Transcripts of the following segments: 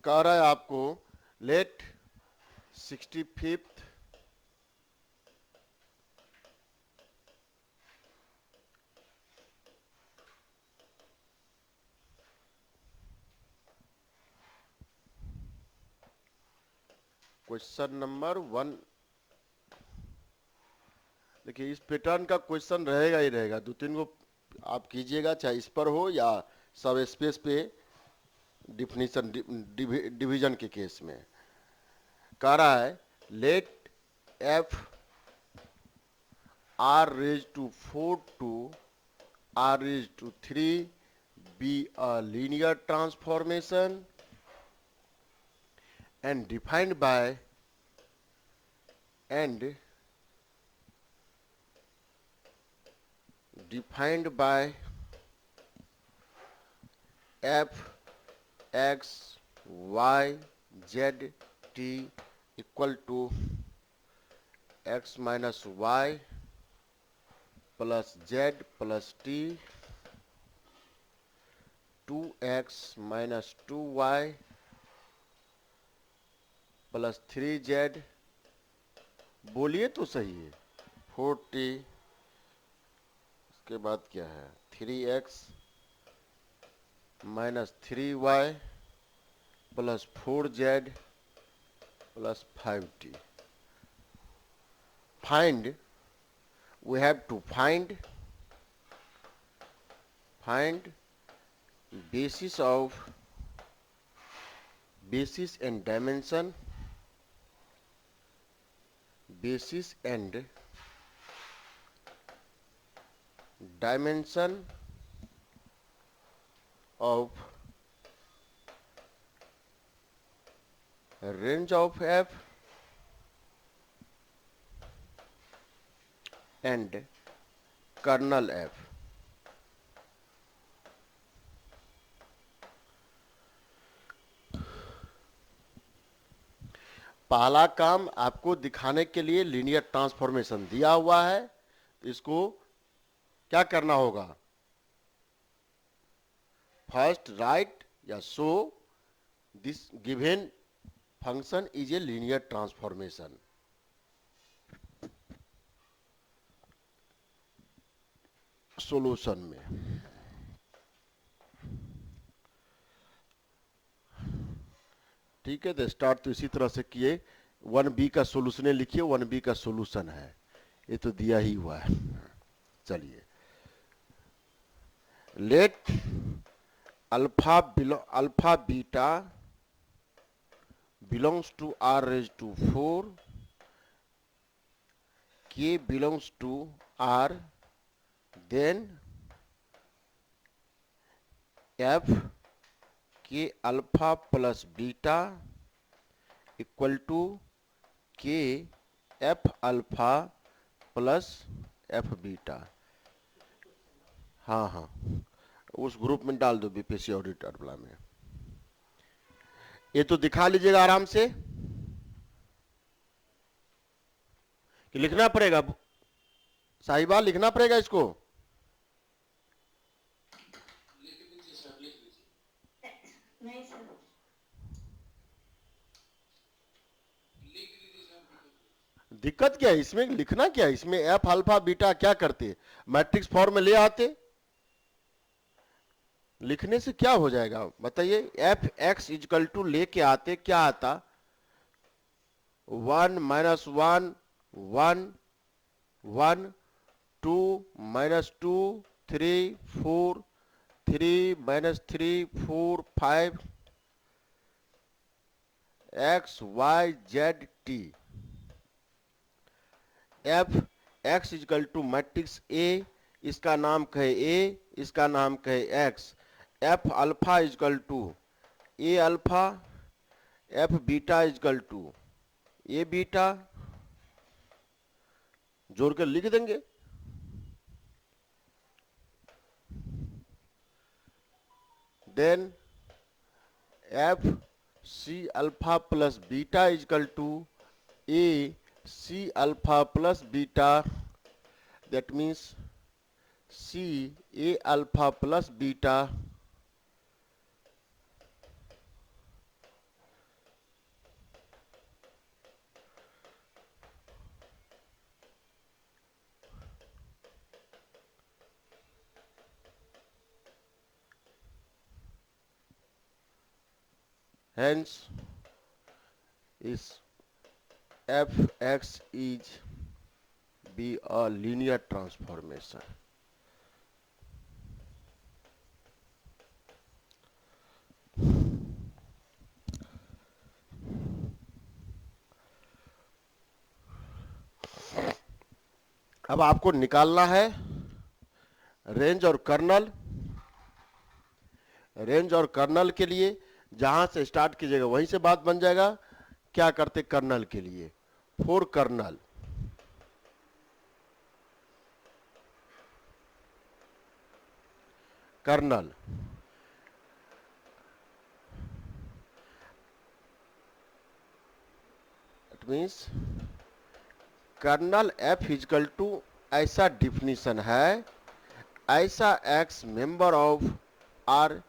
कह रहा है आपको लेट 65th क्वेश्चन नंबर 1। देखिए इस पैटर्न का क्वेश्चन रहेगा ही रहेगा, 2-3 को आप कीजिएगा, चाहे इस पर हो या सब स्पेस पे डिफिनीशन डिवीजन के केस में। कह रहा है let F R raise to 4 to R raise to 3 be a linear transformation and defined by f x y z t equal to x minus y plus z plus t 2x minus 2y plus 3z। बोलिए तो सही है। 4t, उसके बाद क्या है 3x minus 3y plus 4z plus 5t। Find, we have to find basis and dimension of range of f and kernel f। पहला काम आपको दिखाने के लिए लीनियर ट्रांसफॉर्मेशन दिया हुआ है, इसको क्या करना होगा, फर्स्ट राइट या show this given function is a linear transformation. Solution में ठीक है, तो स्टार्ट तो इसी तरह से किए। 1b का सोल्यूशन लिखिए, 1b का सोल्यूशन है, ये तो दिया ही हुआ है। चलिए, let alpha beta belongs to r raised to 4, k belongs to r, then f k alpha plus beta equal to k f alpha plus f beta। हाँ हाँ, उस ग्रुप में डाल दो बीपीएससी ऑडिटर वाला में। ये तो दिखा लीजिएगा आराम से कि लिखना पड़ेगा, साहिबा लिखना पड़ेगा इसको। नहीं सर, दिक्कत क्या है इसमें, लिखना क्या है इसमें, एफ अल्फा बीटा क्या करते, मैट्रिक्स फॉर्म में ले आते, लिखने से क्या हो जाएगा बताइए। एफ एक्स इजकल टू लेके आते, क्या आता 1 minus 1 1 1 2 minus 2 3 4 3 minus 3 4 5 x y z t. F x is equal to matrix A, इसका नाम कहे ए, इसका नाम कहे x. F alpha is equal to A alpha, F beta is equal to A beta, जोड़ कर लिख देंगे। Then F c alpha plus beta is equal to A c alpha plus beta, that means c A alpha plus beta hence is fx is be a linear transformation. अब आपको निकालना है range और colonel. Range और colonel के लिए जहां से स्टार्ट कीजिएगा वहीं से बात बन जाएगा। क्या करते कर्नल के लिए, for kernel kernel it means kernel F is equal to ऐसा डिफिनीशन है, ऐसा x member of R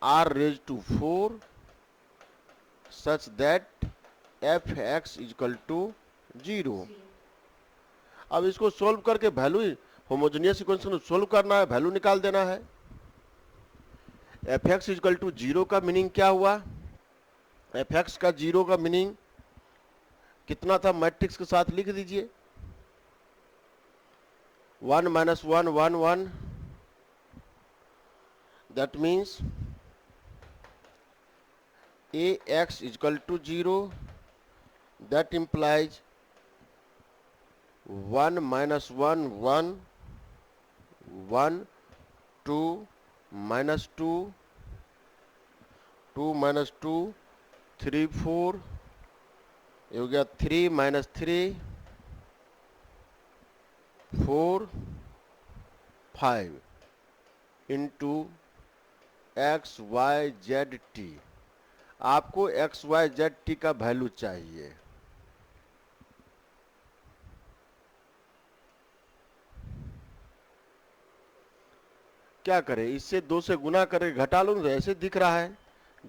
R raise to 4 such that F x is equal to 0। अब इसको सोल्व करके वैल्यू होमोजेनियस इक्वेशन को सोल्व करना है, वैल्यू निकाल देना है। एफ एक्स इजकल टू 0 का मीनिंग क्या हुआ? एफ एक्स का 0 का मीनिंग कितना था? मैट्रिक्स के साथ लिख दीजिए, 1 - 1 1 1। That means ax is equal to 0, that implies 1 - 1 1 1 2 - 2 2 - 2 3 4, ये हो गया 3 - 3 4 5 into x y z t. आपको एक्स वाई जेड टी का वैल्यू चाहिए। क्या करें, इससे 2 से गुना करके घटा लूँ तो ऐसे दिख रहा है।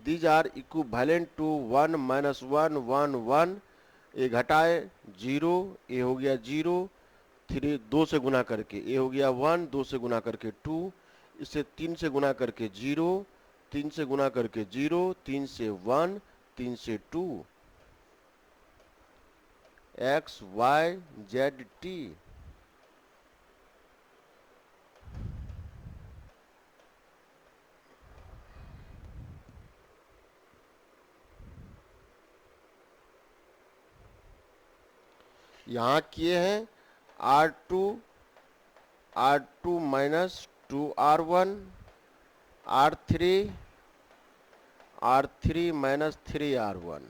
These are equivalent to 1 - 1 1 1। ये घटाए 0, ये हो गया 0, 3 2 से गुना करके ये हो गया 1, 2 से गुना करके 2, इसे 3 से गुना करके 0, 3 से गुना करके 0, 3 से 1, 3 से 2, एक्स वाई जेड टी। यहाँ किए हैं R2 - 2R1 R3 - 3R1।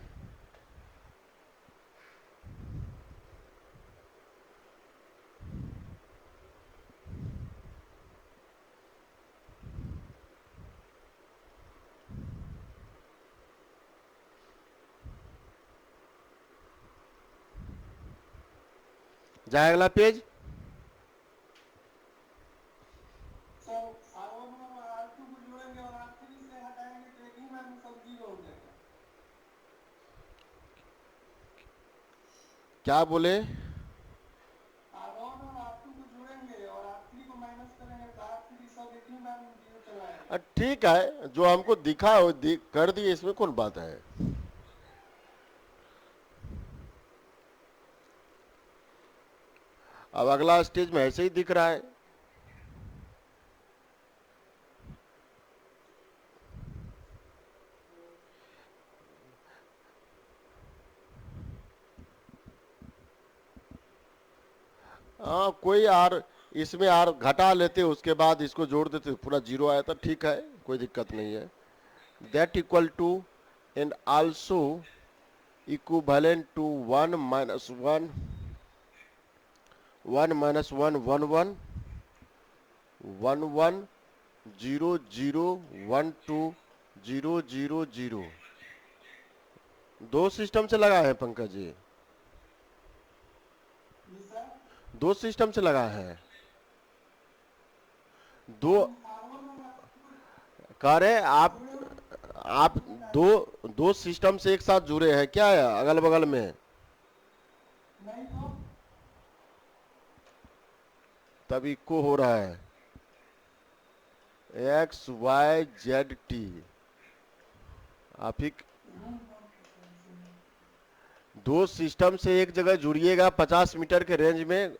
जाए अगला पेज। सर R1 और R2 को जोड़ेंगे और R3 से हटाएंगे तो एक ही में सब 0 हो जाएगा। क्या बोले? R1 और R2 को जोड़ेंगे और R3 को माइनस करेंगे तो R3 सब एक ही बार में 0 चला आएगा। ठीक है, जो हमको दिखा वो कर दिए, इसमें कौन बात है। अब अगला स्टेज में ऐसे ही दिख रहा है। हाँ, कोई आर इसमें आर घटा लेते, उसके बाद इसको जोड़ देते, पूरा 0 आया था। ठीक है, कोई दिक्कत नहीं है। That equal to and also equivalent to 1 - 1 1 - 1 1 1 1 1 0 0 1 2 0 0 0। 2 system से लगा है पंकज जी, जी सर 2 सिस्टम से लगा है। 2 R1 और R2 कह रहे आप जोड़े दो सिस्टम से एक साथ जुड़े हैं क्या है अगल बगल में? नहीं तो तब इको हो रहा है एक्स वाई जेड टी। आप ही दो सिस्टम से एक जगह जुड़िएगा 50 मीटर के रेंज में,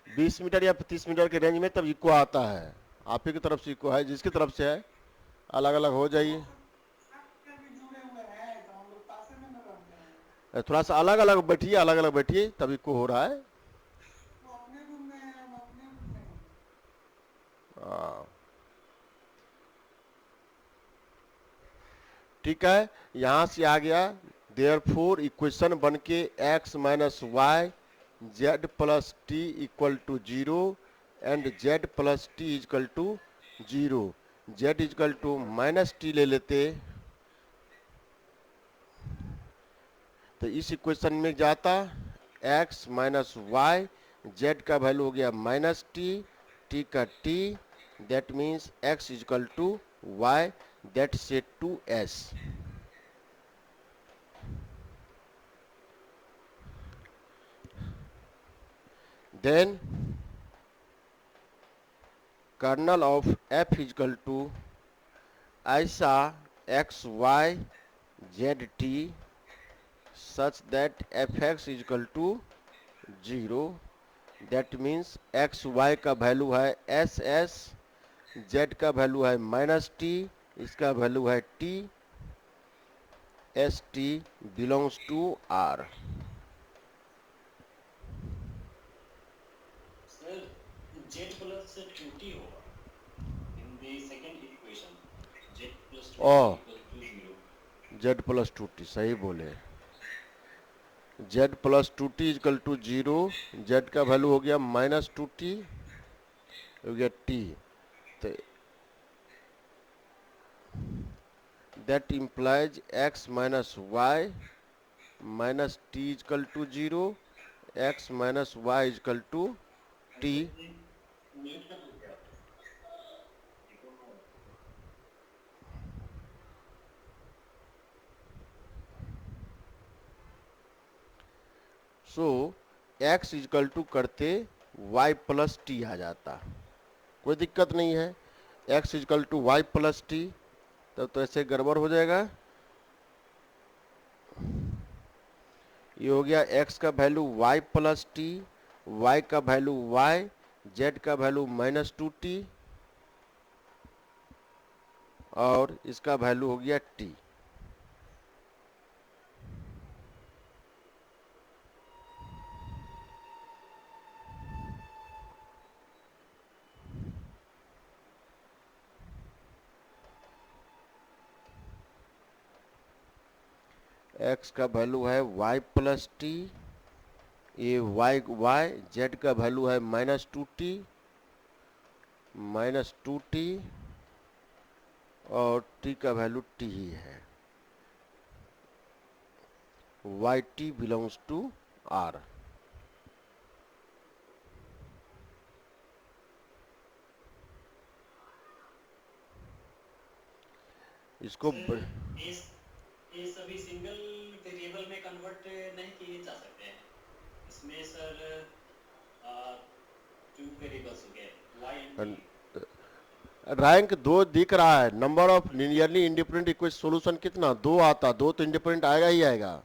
20 मीटर या 30 मीटर के रेंज में, तब इको आता है। आप ही की तरफ से इको है, जिसकी तरफ से है अलग अलग हो जाइए। भी जुड़े हुए हैं तो हम लोग पासे में न रहते हैं। थोड़ा सा अलग अलग बैठिए, अलग अलग बैठिए, तब इको हो रहा है। वो अपने रूम में है, हम अपने रूम में हैं। हाँ, ठीक है, यहां से आ गया। देयरफॉर इक्वेशन बन के x minus y z plus t equal to 0 and z plus t equal to 0। Z equal to minus t ले लेते तो इस इक्वेशन में जाता x माइनस वाई, जेड का वैल्यू हो गया माइनस टी, टी का t, that means x equal to y, that set to s। then kernel of f is equal to ऐसा x y z t such that fx is equal to 0, that means x y का value है s s, z का value है minus t, इसका value है t, s t belongs to r। Sir, z plus 2t होगा in the second equation. Z plus 2t ओ equal to 0. z plus two t, सही बोले। z plus two t equal to 0, z का value हो गया minus two t, हो गया t, तो that implies x minus y minus t equal to 0, x minus y equal to t. Mute कर दो क्या? सो x इक्वल टू करते y प्लस टी आ जाता, कोई दिक्कत नहीं है। x equal to Y plus T, तब तो ऐसे गड़बड़ हो जाएगा। ये हो गया x का value y plus t, y का वैल्यू y, z का वैल्यू माइनस टू टी, और इसका वैल्यू हो गया t। x का वैल्यू है y प्लस टी, ये y z का वैल्यू है माइनस टू टी, और t का वैल्यू t ही है। Y t belongs to r। इसको Sir, ये सभी सिंगल वेरिएबल में कन्वर्ट नहीं किए जा सकते हैं। इसमें सर 2 वेरिएबल्स हो गए y एंड t। रैंक 2 दिख रहा है, number of linearly independent equation solution कितना, 2 आता, 2 तो इंडिपेंडेंट आएगा ही आएगा।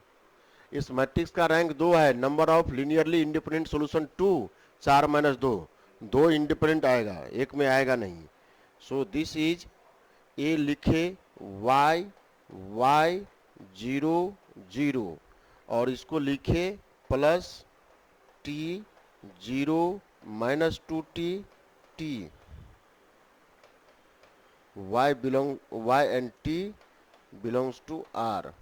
इस मैट्रिक्स का रैंक 2 है, number of linearly independent solution 2, 4 minus 2, 2 independent आएगा, एक में आएगा नहीं। सो दिस इज ए लिखे y y 0 0, और इसको लिखे plus t 0 minus two T t, y and t belongs to r।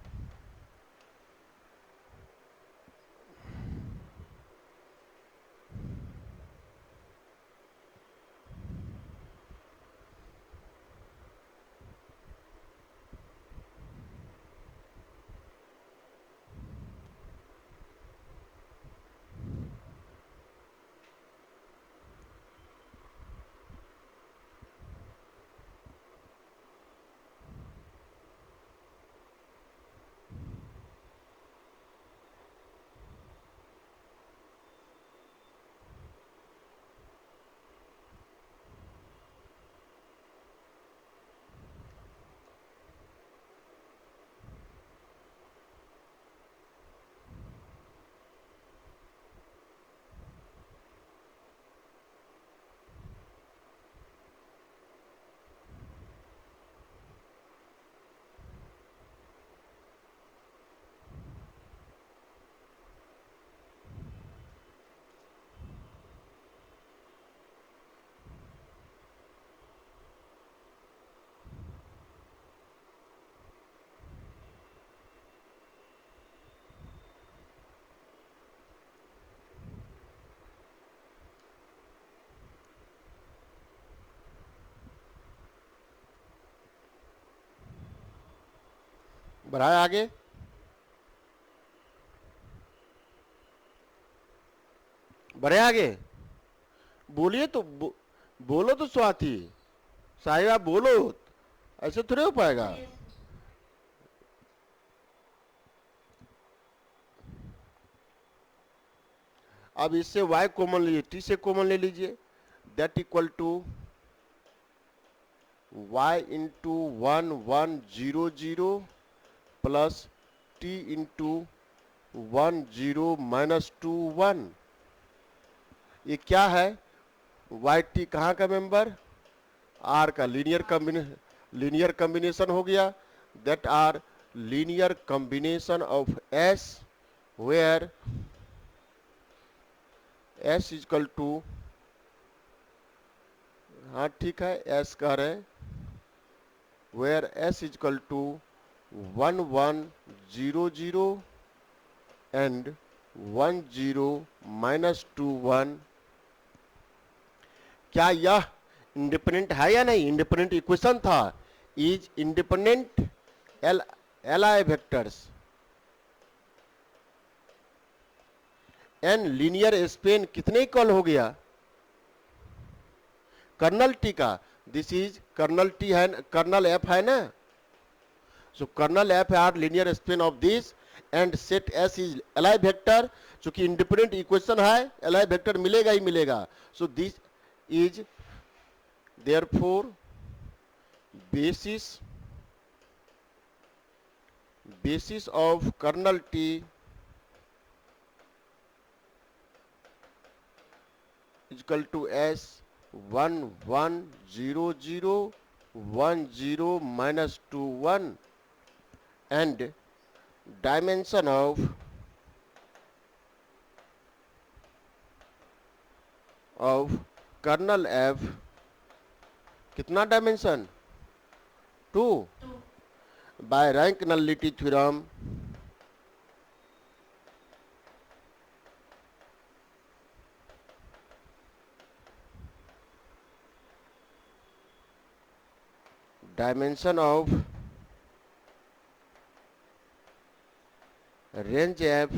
बढ़ाए आगे, बढ़े आगे, बोलिए तो बोलो तो स्वाति साहिबा, बोलो, ऐसे थोड़े हो पाएगा। yes, अब इससे y कॉमन लीजिए, t से कॉमन ले लीजिए, that equal to y into 1100 plus t into 10 minus 21। ये क्या है, वाई टी कहाँ का मेंबर, आर का लीनियर कॉम्बिनेशन हो गया, that R linear combination of s where s is equal to, हाँ ठीक है, एस कह रहे हैं, where s is equal to 1100 and 10 minus 21। क्या यह इंडिपेंडेंट है या नहीं, इंडिपेंडेंट इक्वेशन था, is independent L I vectors n linear span कितने इक्वल हो गया, कर्नल टी का, दिस इज कर्नल टी है, कर्नल एफ है ना, so kernel F are linear span of this and set S is L I vector, चूंकि independent equation है L I vector मिलेगा ही मिलेगा, so this is therefore basis of kernel T is equal to S 1100 10 minus 21 and dimension of kernel F कितना dimension, 2 2, by rank nullity theorem, dimension of range F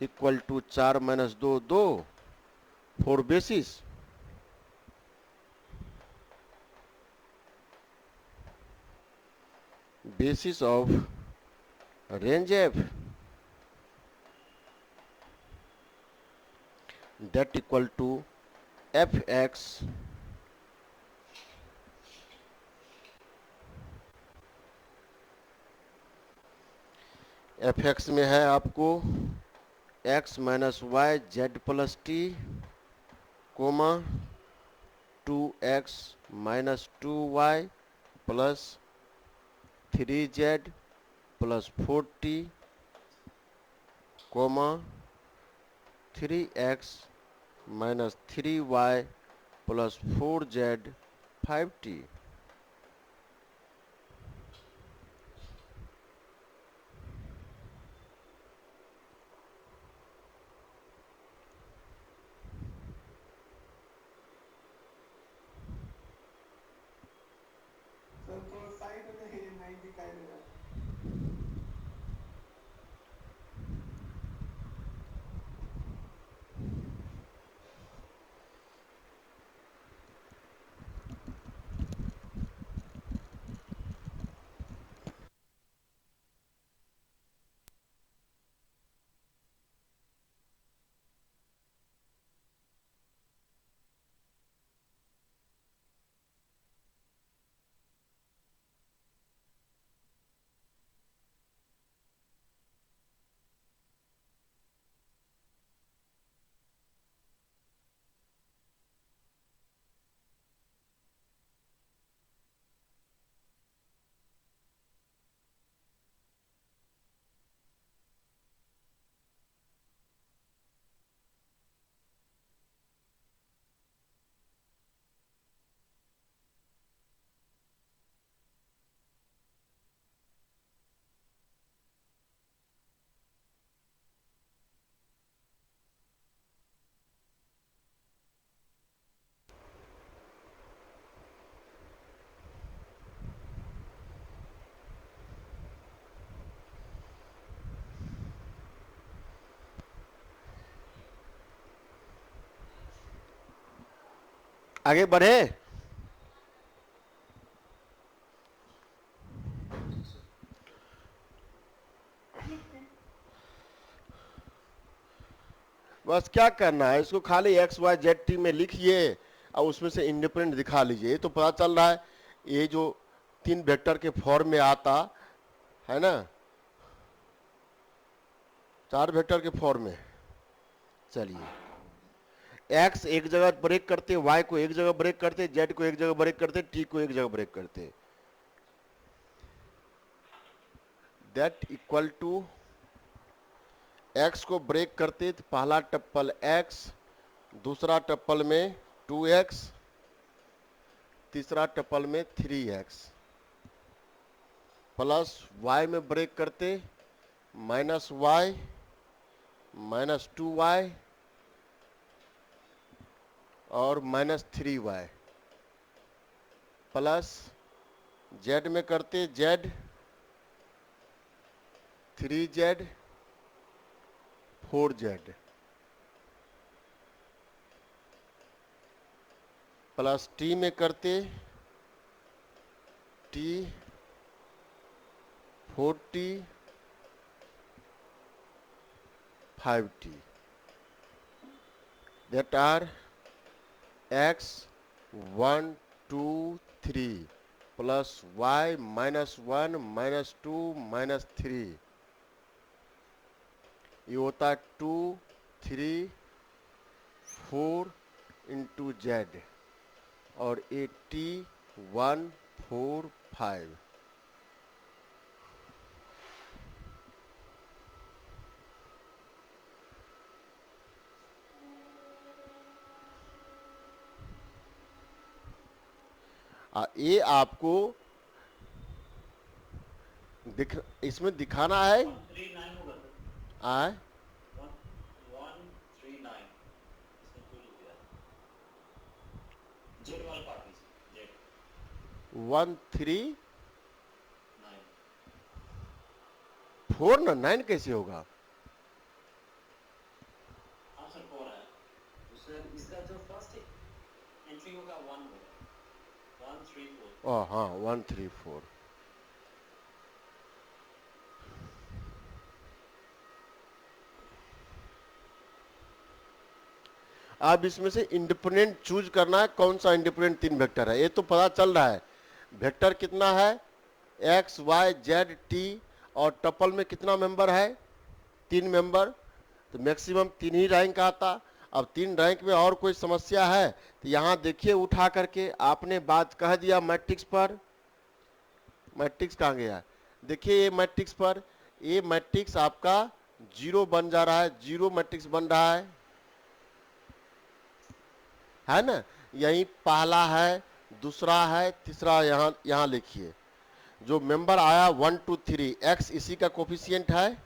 equal to 4 minus 2 2 for basis of range f that equal to fx fx में है आपको x minus y z plus t comma 2x minus 2y plus 3z plus 4t comma 3x minus 3y plus 4z 5t। Sir थोड़ा side में नहीं दिखाई दे रहा। आगे बढ़े। Yes, sir. बस क्या करना है, इसको खाली एक्स वाई जेड टी में लिखिए और उसमें से इंडिपेंडेंट दिखा लीजिए। ये तो पता चल रहा है ये जो 3 वेक्टर के फॉर्म में आता है ना, 4 वेक्टर के फॉर्म में। चलिए एक्स एक जगह ब्रेक करते, वाई को एक जगह ब्रेक करते, जेड को एक जगह ब्रेक करते, टी को एक जगह ब्रेक करते। दैट इक्वल टू एक्स को ब्रेक करते तो पहला टप्पल एक्स, दूसरा टप्पल में 2x, तीसरा टप्पल में 3x, प्लस y में ब्रेक करते माइनस वाई माइनस 2y और माइनस 3y, प्लस z में करते z 3z 4z, plus t में करते t 4t 5t, that are x 1 2 3 plus y minus 1 minus 2 minus 3, ये होता है 2 3 4 इंटू जेड और 80 1 4 5। ये आपको इसमें दिखाना है 139 होगा सर। आए 139 इसमें टू लिख दिया। जेड वाला पार्ट में जेड 1 3 9 4 ना 9 कैसे होगा? हाँ सर 4 है। तो सर इसका जो फर्स्ट एंट्री होगा 1 होगा 1 3 4। ओ हाँ 1 3 4। अब इसमें से इंडिपेंडेंट चूज करना है, कौन सा इंडिपेंडेंट 3 वेक्टर है। ये तो पता चल रहा है वेक्टर कितना है, एक्स वाई जेड टी, और टपल में कितना मेंबर है, 3 मेंबर, तो मैक्सिमम 3 ही रैंक आता। अब 3 रैंक में और कोई समस्या है तो यहाँ देखिए उठा करके आपने बात कह दिया मैट्रिक्स पर। मैट्रिक्स कहाँ गया, देखिए ये मैट्रिक्स पर, ये मैट्रिक्स आपका 0 बन जा रहा है, 0 मैट्रिक्स बन रहा है ना। यही पहला है, दूसरा है, तीसरा, यहाँ लिखिए जो मेंबर आया 1 2 3, एक्स इसी का कोफिशिएंट है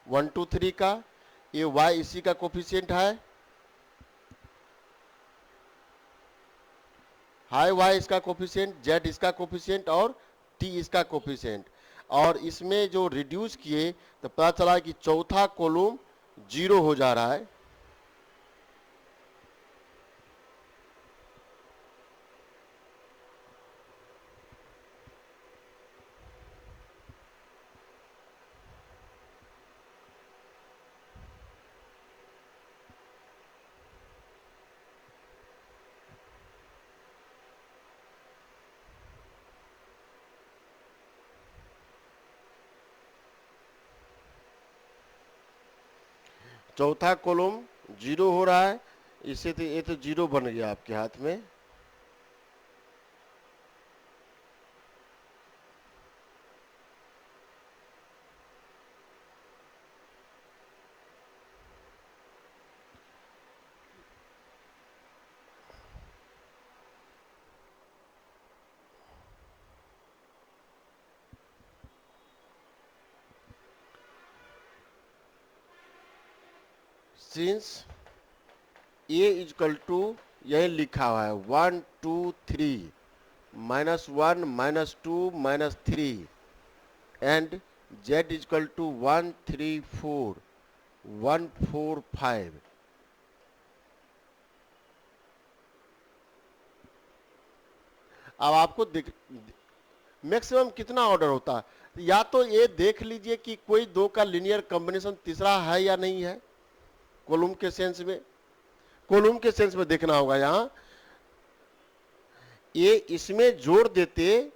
1 2 3 का, ये वाई इसी का कोफिशिएंट है, हाई वाई इसका कोफिशिएंट, जेड इसका कोफिशिएंट और टी इसका कोफिशिएंट। और इसमें जो रिड्यूस किए तो पता चला कि चौथा कॉलम 0 हो जा रहा है। चौथा कॉलम 0 हो रहा है, इससे तो ये तो 0 बन गया आपके हाथ में। सिंस ए इजकल टू यही लिखा हुआ है 1 2 3 -1 -2 -3 एंड जेड इजकल टू 1 3 4 1 4 5। अब आपको मैक्सिमम कितना ऑर्डर होता है, या तो ये देख लीजिए कि कोई दो का लीनियर कॉम्बिनेशन तीसरा है या नहीं है, कॉलम के सेंस में, कॉलम के सेंस में देखना होगा। यहां ये इसमें जोड़ देते,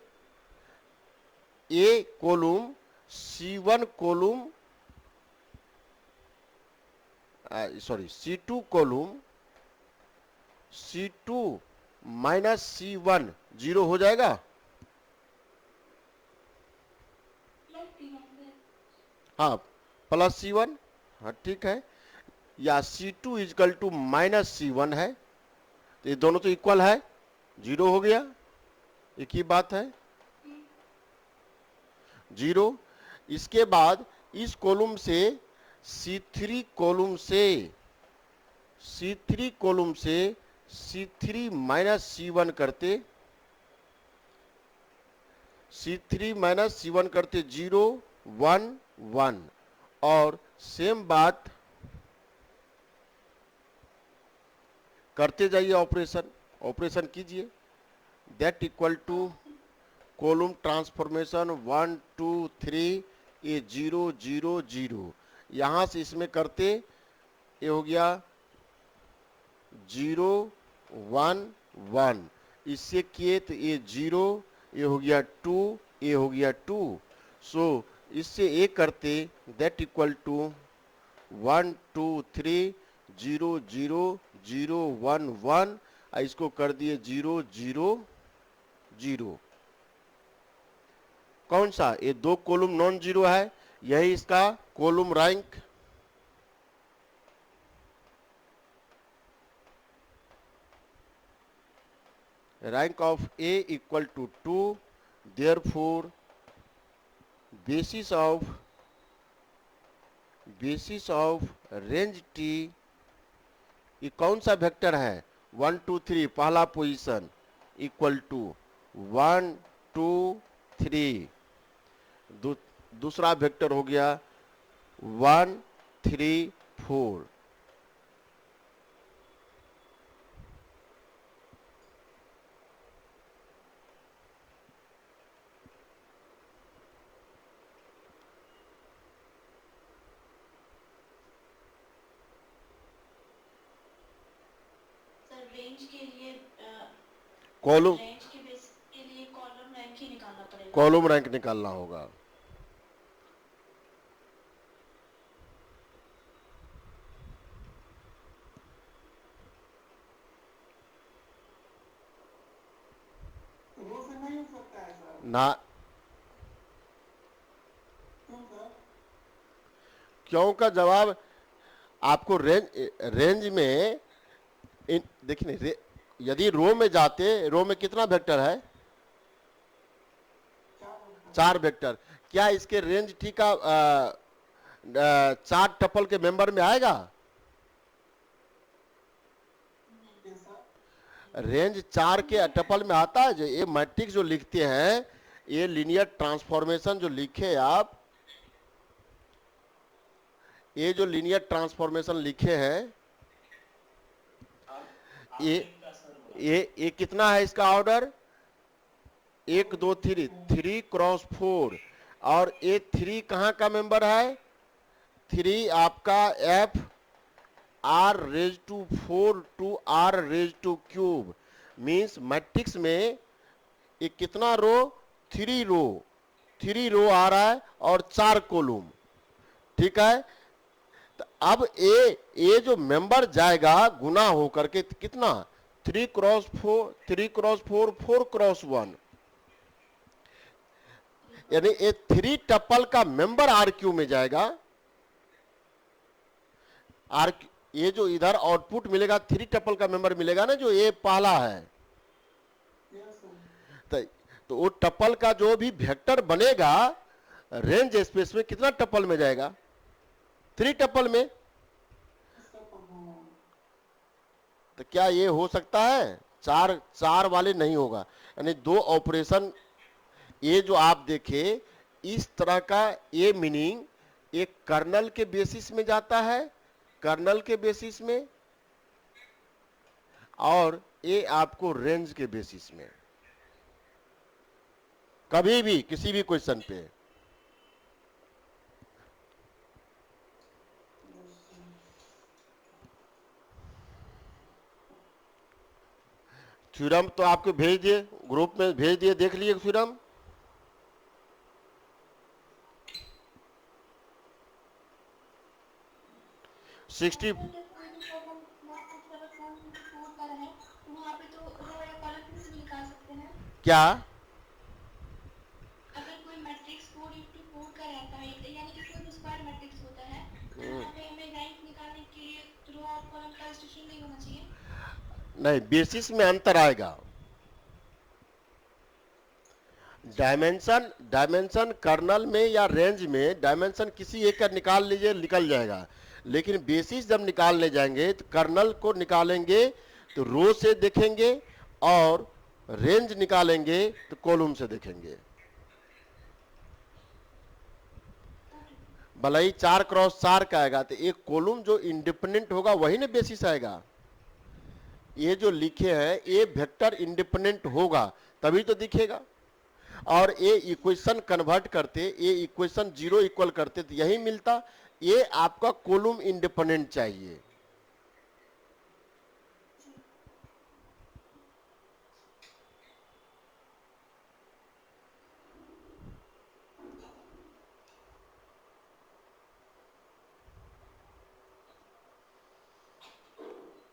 a column C1 column sorry C2 column C2 minus C1 zero हो जाएगा। हाँ प्लस C1, हाँ ठीक है, या C2 is equal to minus C1 है, तो ये दोनों तो इक्वल है, जीरो हो गया, एक ही बात है, जीरो। इसके बाद इस कॉलम से C3 कॉलम से C3 माइनस C1 करते, C3 माइनस C1 करते 0 1 1, और सेम बात करते जाइए, ऑपरेशन कीजिए, that equal to column transformation 1 2 3 ये 0 0 0, यहां से इसमें करते ये हो गया 0 1 1, इससे किए तो ये 0, ये हो गया 2, ये हो गया 2, सो इससे ये करते दैट इक्वल टू 1 2 3 0 0 0 1 1, इसको कर दिए 0 0 0। कौन सा, ये दो कॉलम नॉन जीरो है, यही इसका column rank of A equal to 2, therefore basis of range T, ये कौन सा वेक्टर है, 1 2 3 पहला पोजीशन इक्वल टू 1 2 3, दूसरा वेक्टर हो गया 1 3 4। रेंज के लिए कॉलम रेंज के बेस के लिए कॉलम रैंक ही निकालना पड़ेगा। कॉलम रैंक निकालना होगा। रो से नहीं हो सकता है सर, ना, क्यों सर? क्यों का जवाब आपको रेंज में देखिए, यदि रो में जाते, रो में कितना वेक्टर है, 4 वेक्टर, क्या इसके रेंज T का 4 टपल के मेंबर में आएगा? रेंज 4 के टपल में आता है। जो ये मैट्रिक्स जो लिखते हैं, ये लीनियर ट्रांसफॉर्मेशन जो लिखे आप, ये जो लीनियर ट्रांसफॉर्मेशन लिखे हैं, ये कितना है इसका ऑर्डर, 1 2 3 3 क्रॉस 4, और ये 3 कहाँ का मेंबर है, 3 आपका F R raise to 4 to R raise to cube, means matrix में ये कितना रो, 3 रो आ रहा है और 4 कॉलम, ठीक है। तो अब ये जो मेंबर जाएगा गुना होकर के कितना, 3 क्रॉस 4 4 क्रॉस 1, यानी ये 3 टपल का मेंबर RQ में जाएगा। ये जो इधर आउटपुट मिलेगा 3 टपल का मेंबर मिलेगा ना, जो ये पहला है, तो वो टपल का जो भी वेक्टर बनेगा रेंज स्पेस में कितना टपल में जाएगा, 3 टपल में। तो क्या ये हो सकता है, 4 वाले नहीं होगा, यानी 2 ऑपरेशन। ये जो आप देखे इस तरह का, ये मीनिंग एक कर्नल के बेसिस में जाता है, कर्नल के बेसिस में, और ये आपको रेंज के बेसिस में। कभी भी किसी भी क्वेश्चन पे। थ्योरम तो आपको भेज दिए, ग्रुप में भेज दिए, देख लिए थ्योरम। सिक्सटी कोई भी प्रॉब्लम अगर फॉर्म 4 का है तो वहाँ पे तो रो या कॉलम से भी निकाल सकते हैं। क्या? अगर कोई मैट्रिक्स 4 का रहता है यानी कि कोई भी स्क्वायर मैट्रिक्स होता है तो वहाँ पे हमें रैंक निकालने के लिए रो और कॉलम का रिस्ट्रिक्शन नहीं होना चाहिए। नहीं, बेसिस में अंतर आएगा। डायमेंशन, डायमेंशन कर्नल में या रेंज में डायमेंशन किसी एक का निकाल लीजिए, निकल जाएगा। लेकिन बेसिस जब निकालने जाएंगे तो कर्नल को निकालेंगे तो रो से देखेंगे, और रेंज निकालेंगे तो कॉलम से देखेंगे। भले ही 4x4 का आएगा तो एक कॉलम जो इंडिपेंडेंट होगा वही ना बेसिस आएगा। ये जो लिखे हैं ये वेक्टर इंडिपेंडेंट होगा तभी तो दिखेगा। और ये इक्वेशन कन्वर्ट करते, ये इक्वेशन 0 इक्वल करते तो यही मिलता। ये आपका कॉलम इंडिपेंडेंट चाहिए।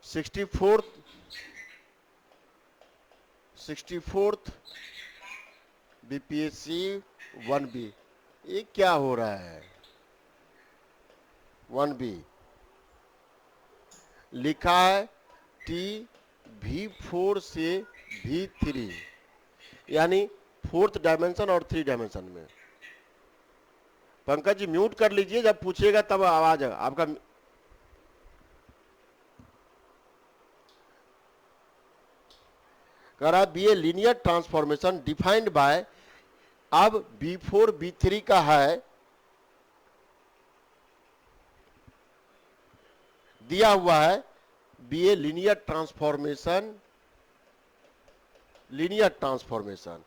Sixty fourth BPSC 1B। ये क्या हो रहा है? 1B लिखा है V4 से V3, यानी 4th डायमेंशन और 3 डायमेंशन में। पंकज जी म्यूट कर लीजिए, जब पूछिएगा तब आवाज आपका। कह रहा be a linear transformation defined by, अब B4 B3 का है, दिया हुआ है be a linear transformation, linear transformation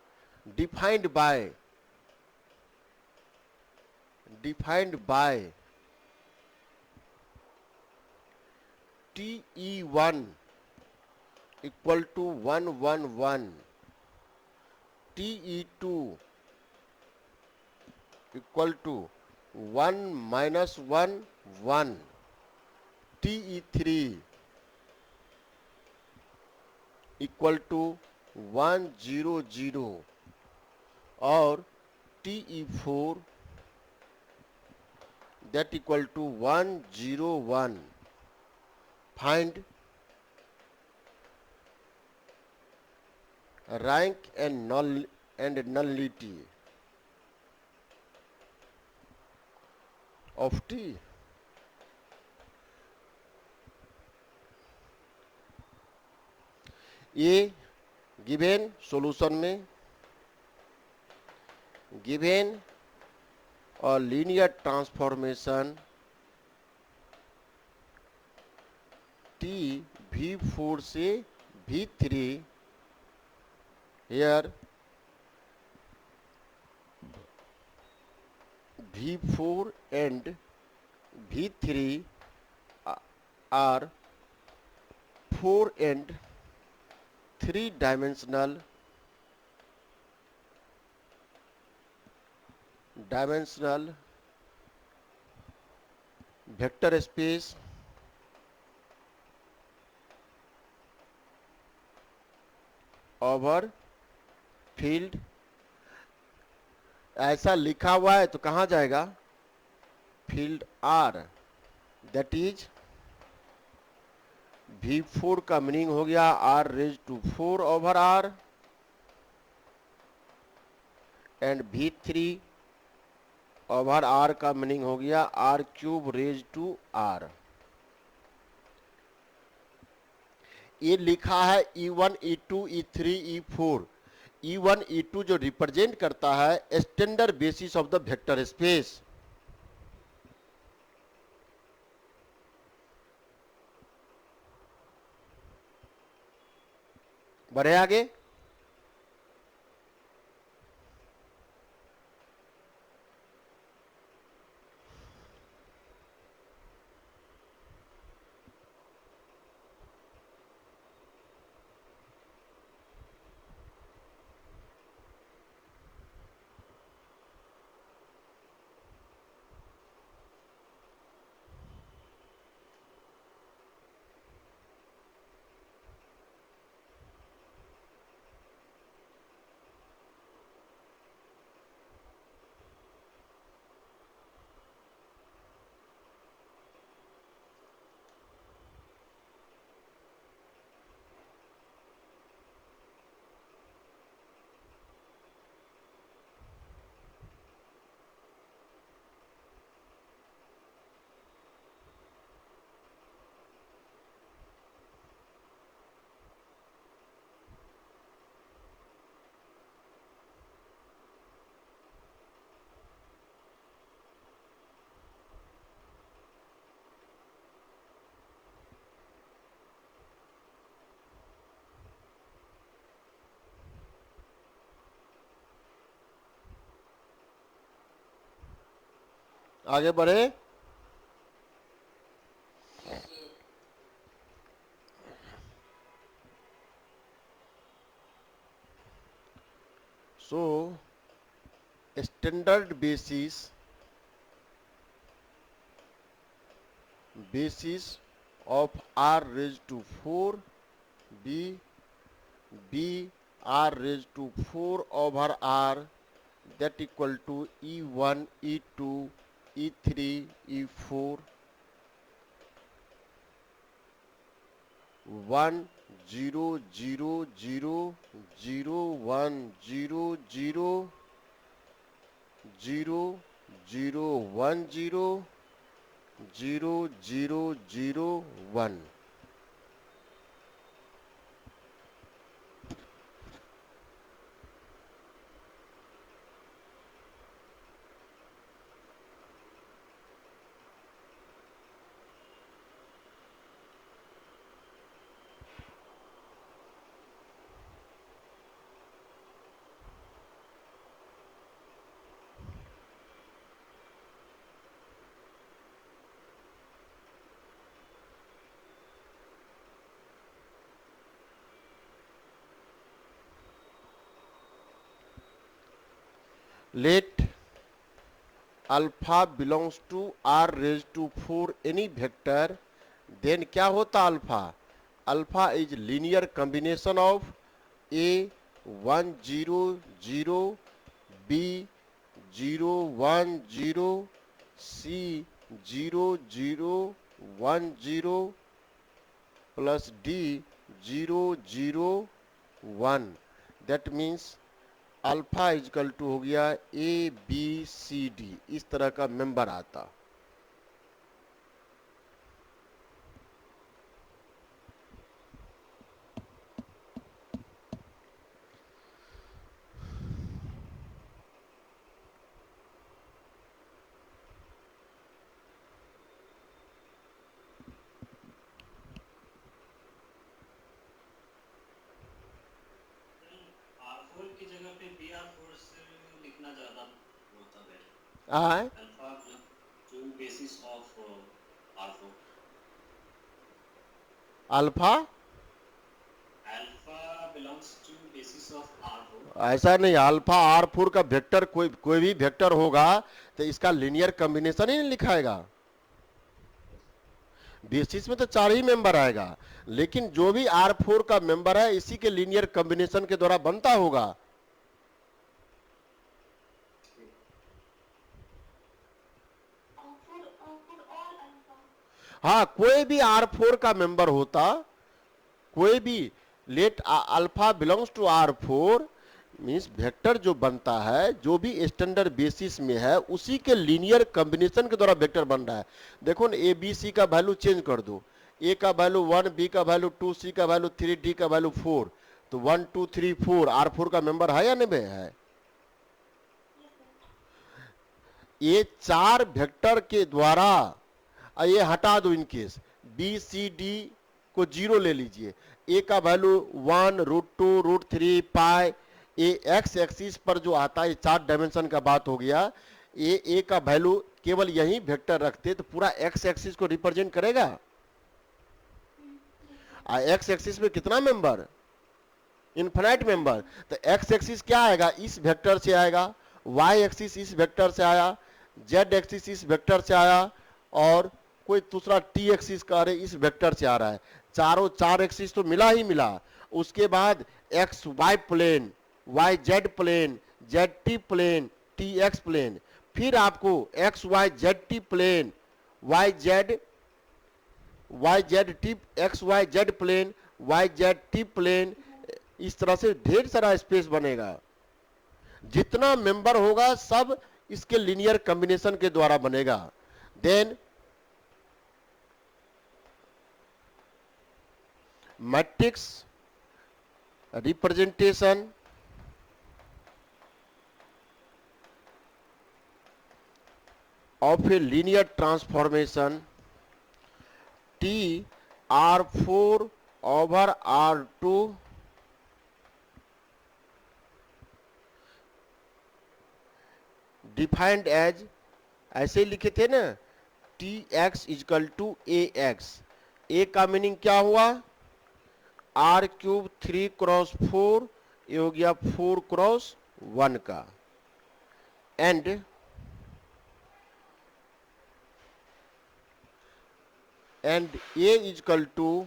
defined by TE1 equal to 1 1 1, TE2 equal to 1 minus 1 1, TE3 equal to 1 0 0, और TE4 that equal to 1 0 1. Find rank and nullity of T. ये given solution में given और linear transformation T V4 से V3, here V4 and V3 are 4 and 3 dimensional vector space over field। ऐसा लिखा हुआ है तो कहाँ जाएगा? Field R, that is V4 का मीनिंग हो गया R⁴ over R, and V3 over R का मीनिंग हो गया R⁴R। ये लिखा है E1 E2 E3 E4। E1 E2 जो रिप्रेजेंट करता है standard basis of the vector space. बढ़े आगे। आगे बढ़े। So standard basis of r raised to 4 b r raised to 4 over r that equal to e1 e2 e3 e4 1 0 0 0 0 1 0 0 0 0 1 0 0 0 0 1। Let alpha belongs to r raised to 4 any vector, then क्या होता alpha? Alpha is linear combination of a 1 0 0 b 0 1 0 c 0 0 1 0 plus d 0 0 1। That means alpha is equal to हो गया A B C D, इस तरह का member आता। R4 की जगह पे BR4 से लिखना ज़्यादा होता है। Alpha to basis of R4। Alpha belongs to basis of R4। ऐसा नहीं, अल्फा R4 का वेक्टर कोई भी वेक्टर होगा तो इसका लीनियर कॉम्बिनेशन ही नहीं लिखाएगा। बेसिस में तो 4 ही मेंबर आएगा, लेकिन जो भी R4 का मेंबर है इसी के लीनियर कॉम्बिनेशन के द्वारा बनता होगा। हाँ, कोई भी R4 का मेंबर होता, कोई भी let alpha belongs to R4 means vector जो बनता है जो भी स्टैंडर्ड बेसिस में है उसी के लीनियर कॉम्बिनेशन के द्वारा वेक्टर बन रहा है। देखो ना, ए बी सी का वैल्यू चेंज कर दो, ए का वैल्यू 1, बी का वैल्यू 2, सी का वैल्यू 3, डी का वैल्यू 4, तो 1 2 3 4 R4 का मेंबर है या नहीं है? ये 4 वेक्टर के द्वारा, ये हटा दो इनकेस, बी सी डी को 0 ले लीजिए, ए का वैल्यू 1 √2 √3 पाई, ए एक्स एक्सिस पर जो आता है 4 डायमेंशन का बात हो गया। ए का वैल्यू केवल यही वेक्टर रखते तो पूरा एक्स एक्सिस को रिप्रेजेंट करेगा। एक्स एक्सिस में कितना मेंबर? Infinite member. तो एक्स एक्सिस क्या आएगा? इस वेक्टर से आएगा, वाई एक्सिस इस वेक्टर से आया, जेड एक्सिस इस वेक्टर से आया, और कोई दूसरा टी एक्सिस का इस वेक्टर से आ रहा है। चारों 4 एक्सिस तो मिला ही मिला। उसके बाद x y plane, y z plane, z t plane, t x plane, फिर आपको x y z t plane, y z t x y z plane, y z t plane, इस तरह से ढेर सारा स्पेस बनेगा। जितना मेंबर होगा सब इसके लीनियर कॉम्बिनेशन के द्वारा बनेगा। Then matrix representation of a linear transformation T R4 over R2 defined as ऐसे ही लिखे थे ना, T x is equal to A x. A का मीनिंग क्या हुआ, आर क्यूब 3 × 4, ये हो गया 4 × 1 का, एंड ए इजकल टू,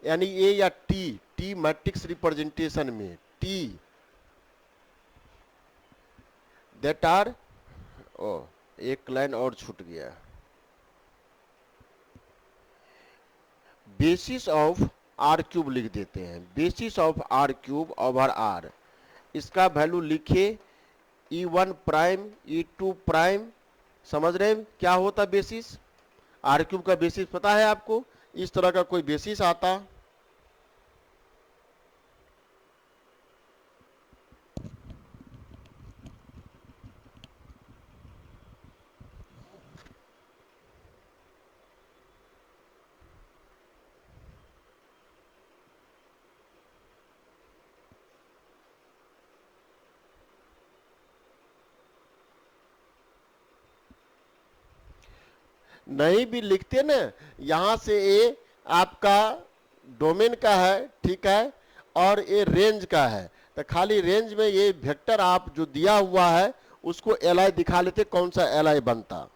यानी ए या टी मैट्रिक्स रिप्रेजेंटेशन में टी दैट आर, ओ एक लाइन और छूट गया, बेसिस ऑफ आर क्यूब लिख देते हैं, basis of R cube over R. इसका वैल्यू लिखे E1 प्राइम E2 प्राइम। समझ रहे हैं क्या होता बेसिस, आर क्यूब का बेसिस पता है आपको, इस तरह का कोई बेसिस आता, नहीं भी लिखते ना, यहां से ए आपका डोमेन का है, ठीक है, और ये रेंज का है, तो खाली रेंज में ये वेक्टर आप जो दिया हुआ है उसको एलआई दिखा लेते, कौन सा एलआई बनता।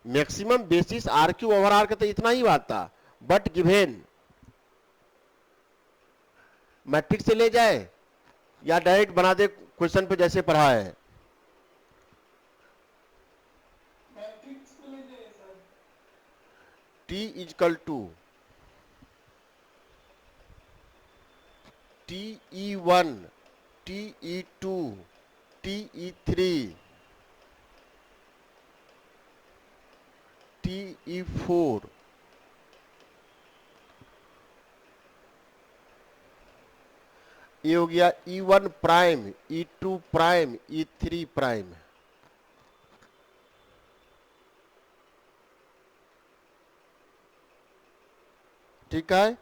Maximum basis R cube over R का तो इतना ही आता, बट गिवेन मैट्रिक्स से ले जाए या डायरेक्ट बना दे क्वेश्चन पे जैसे पढ़ा है, मैट्रिक्स में ले जाइए sir. T is equal to TE1 TE2 TE3 TE4, ये हो गया E1 prime E2 prime E3 prime. ठीक है,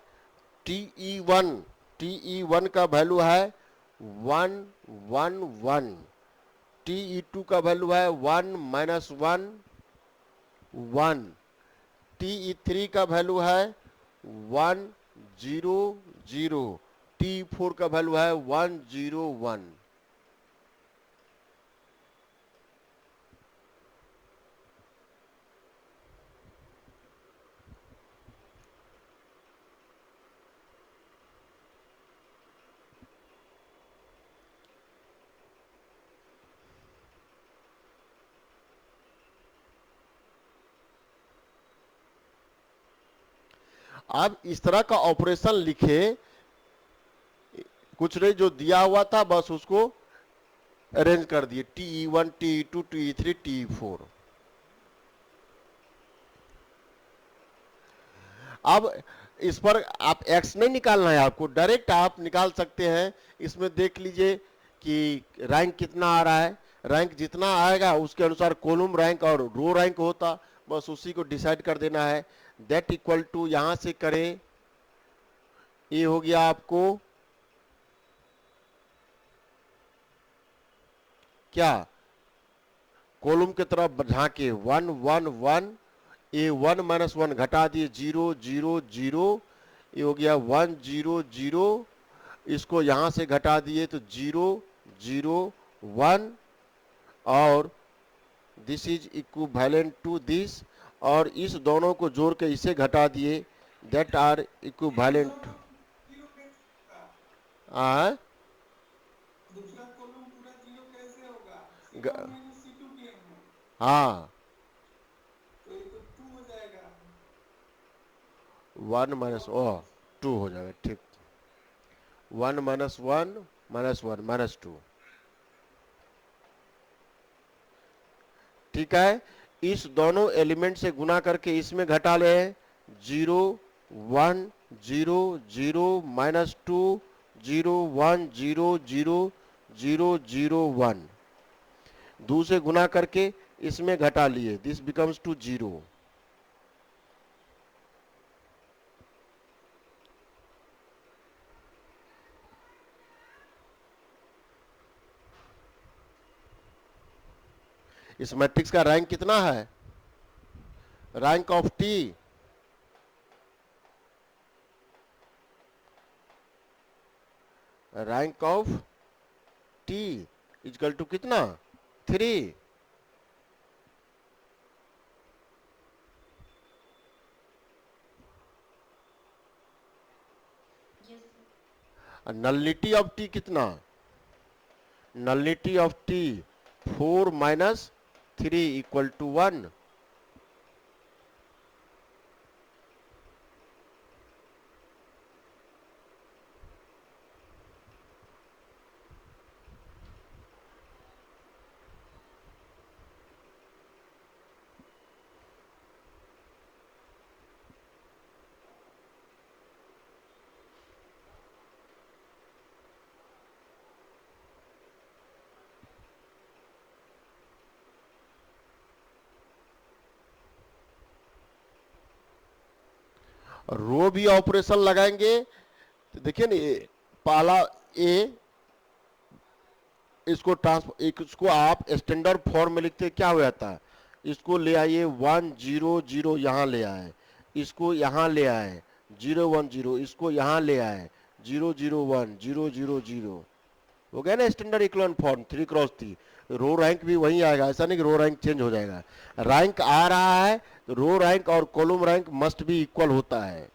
TE1 का वैल्यू है 1 1 1, TE2 का वैल्यू है 1 -1 1, TE3 का वैल्यू है 1 0 0, TE4 का वैल्यू है 1 0 1। अब इस तरह का ऑपरेशन लिखे, कुछ नहीं जो दिया हुआ था बस उसको अरेंज कर दिए, TE1 TE2 TE3 TE4। अब इस पर आप x नहीं निकालना है आपको, डायरेक्ट आप निकाल सकते हैं। इसमें देख लीजिए कि रैंक कितना आ रहा है, रैंक जितना आएगा उसके अनुसार कॉलम रैंक और रो रैंक होता, बस उसी को डिसाइड कर देना है। दैट इक्वल टू यहां से करें, ये हो गया आपको क्या, कॉलम की तरफ झांके 1 1 1, ये 1 -1 घटा दिए 0 0 0, ये हो गया 1 0 0, इसको यहां से घटा दिए तो 0 0 1, और this is equivalent to this, और इस दोनों को जोड़ के इसे घटा दिए, दैट आर इक्विवेलेंट। जीरो कैसे होगा? आ दूसरा कॉलम पूरा जीरो कैसे होगा? ग- C1 माइनस C2 के में, हाँ, तो ये तो 2 हो जाएगा। 1 -, 2 हो जाएगा, ठीक, 1 -1 -1 -2। ठीक है, इस दोनों एलिमेंट से गुना करके इसमें घटा ले, 0 1 0 0 -2 0 1 0 0 0 0 1, 2 से गुना करके इसमें घटा लिए, दिस बिकम्स टू 0। इस मैट्रिक्स का रैंक कितना है? Rank of T, rank of T equal to कितना? 3। Yes sir. Nullity of T कितना? Nullity of T 4 minus 3 equal to 1। Row भी ऑपरेशन लगाएंगे तो देखिए ना, पहला ए, इसको आप स्टैंडर्ड फॉर्म में लिखते क्या हो जाता है? इसको ले आइए 1 0 0 यहाँ ले आए, इसको यहाँ ले आए 0 1 0, इसको यहाँ ले आए 0 0 1 0 0 0, हो गया ना स्टैंडर्ड इक्विवेलेंट फॉर्म 3 क्रॉस 3। रो रैंक भी वही आएगा, ऐसा नहीं कि रो रैंक चेंज हो जाएगा। रैंक आ रहा है तो रो रैंक और कॉलम रैंक मस्ट भी इक्वल होता है।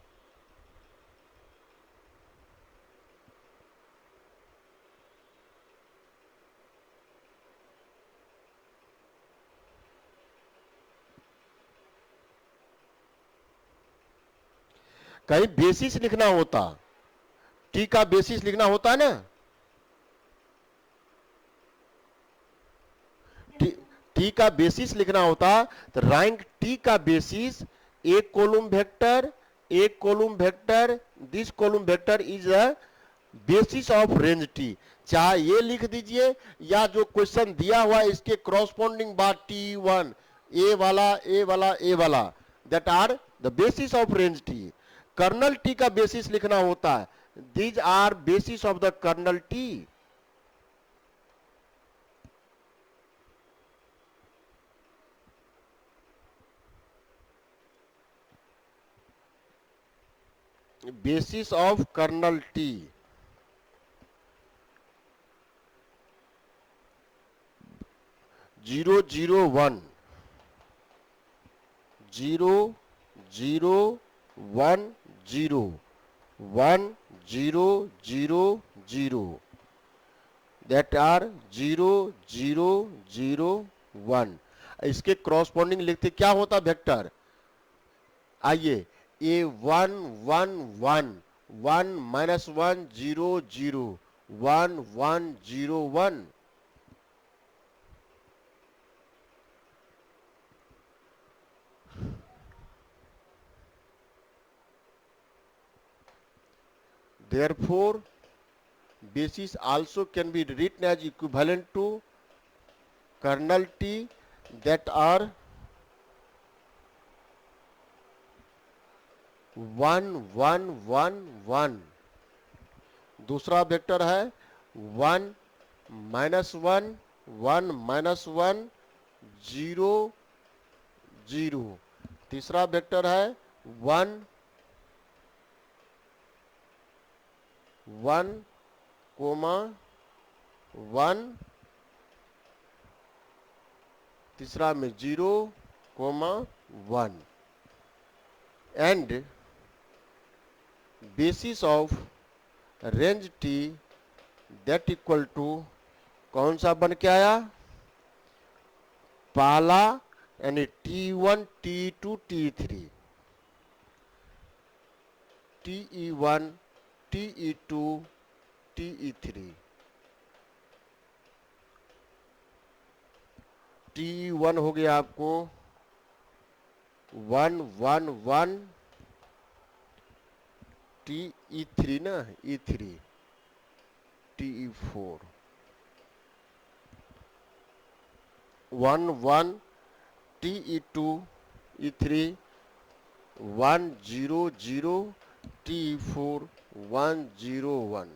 कहीं बेसिस लिखना होता, टी का बेसिस लिखना होता है ना, टी का बेसिस लिखना होता तो रैंक टी का बेसिस एक column vector, this column vector is a basis of range T. चाहे ये लिख दीजिए या जो क्वेश्चन दिया हुआ है इसके क्रॉसपोंडिंग बात T1 ए वाला that are the basis of range t. Kernel T का बेसिस लिखना होता है, these are basis of the kernel t. Basis of kernel t, zero zero one 0 0 1 0 1 0 0 0, that are 0 0 0 1। इसके क्रॉसपोंडिंग लिखते क्या होता वेक्टर? आइए ए 1 1 1 1 minus 1 0 0 1 1 0 1। Therefore, basis also can be written as equivalent to kernel T, that are 1 1 1 1। दूसरा vector है 1 minus 1 1 minus 1 0 0। तीसरा vector है 1 1 coma 1, तीसरा में 0 comma 1। And basis of range t that equal to कौन सा बन के आया? पहला यानी T1 T2 T3, TE1 TE2 TE3। TE1 हो गया आपको 1 1 1, TE3 ना E3, TE4 1 1, TE2 E3 1 0 0, TE4 1 0 1।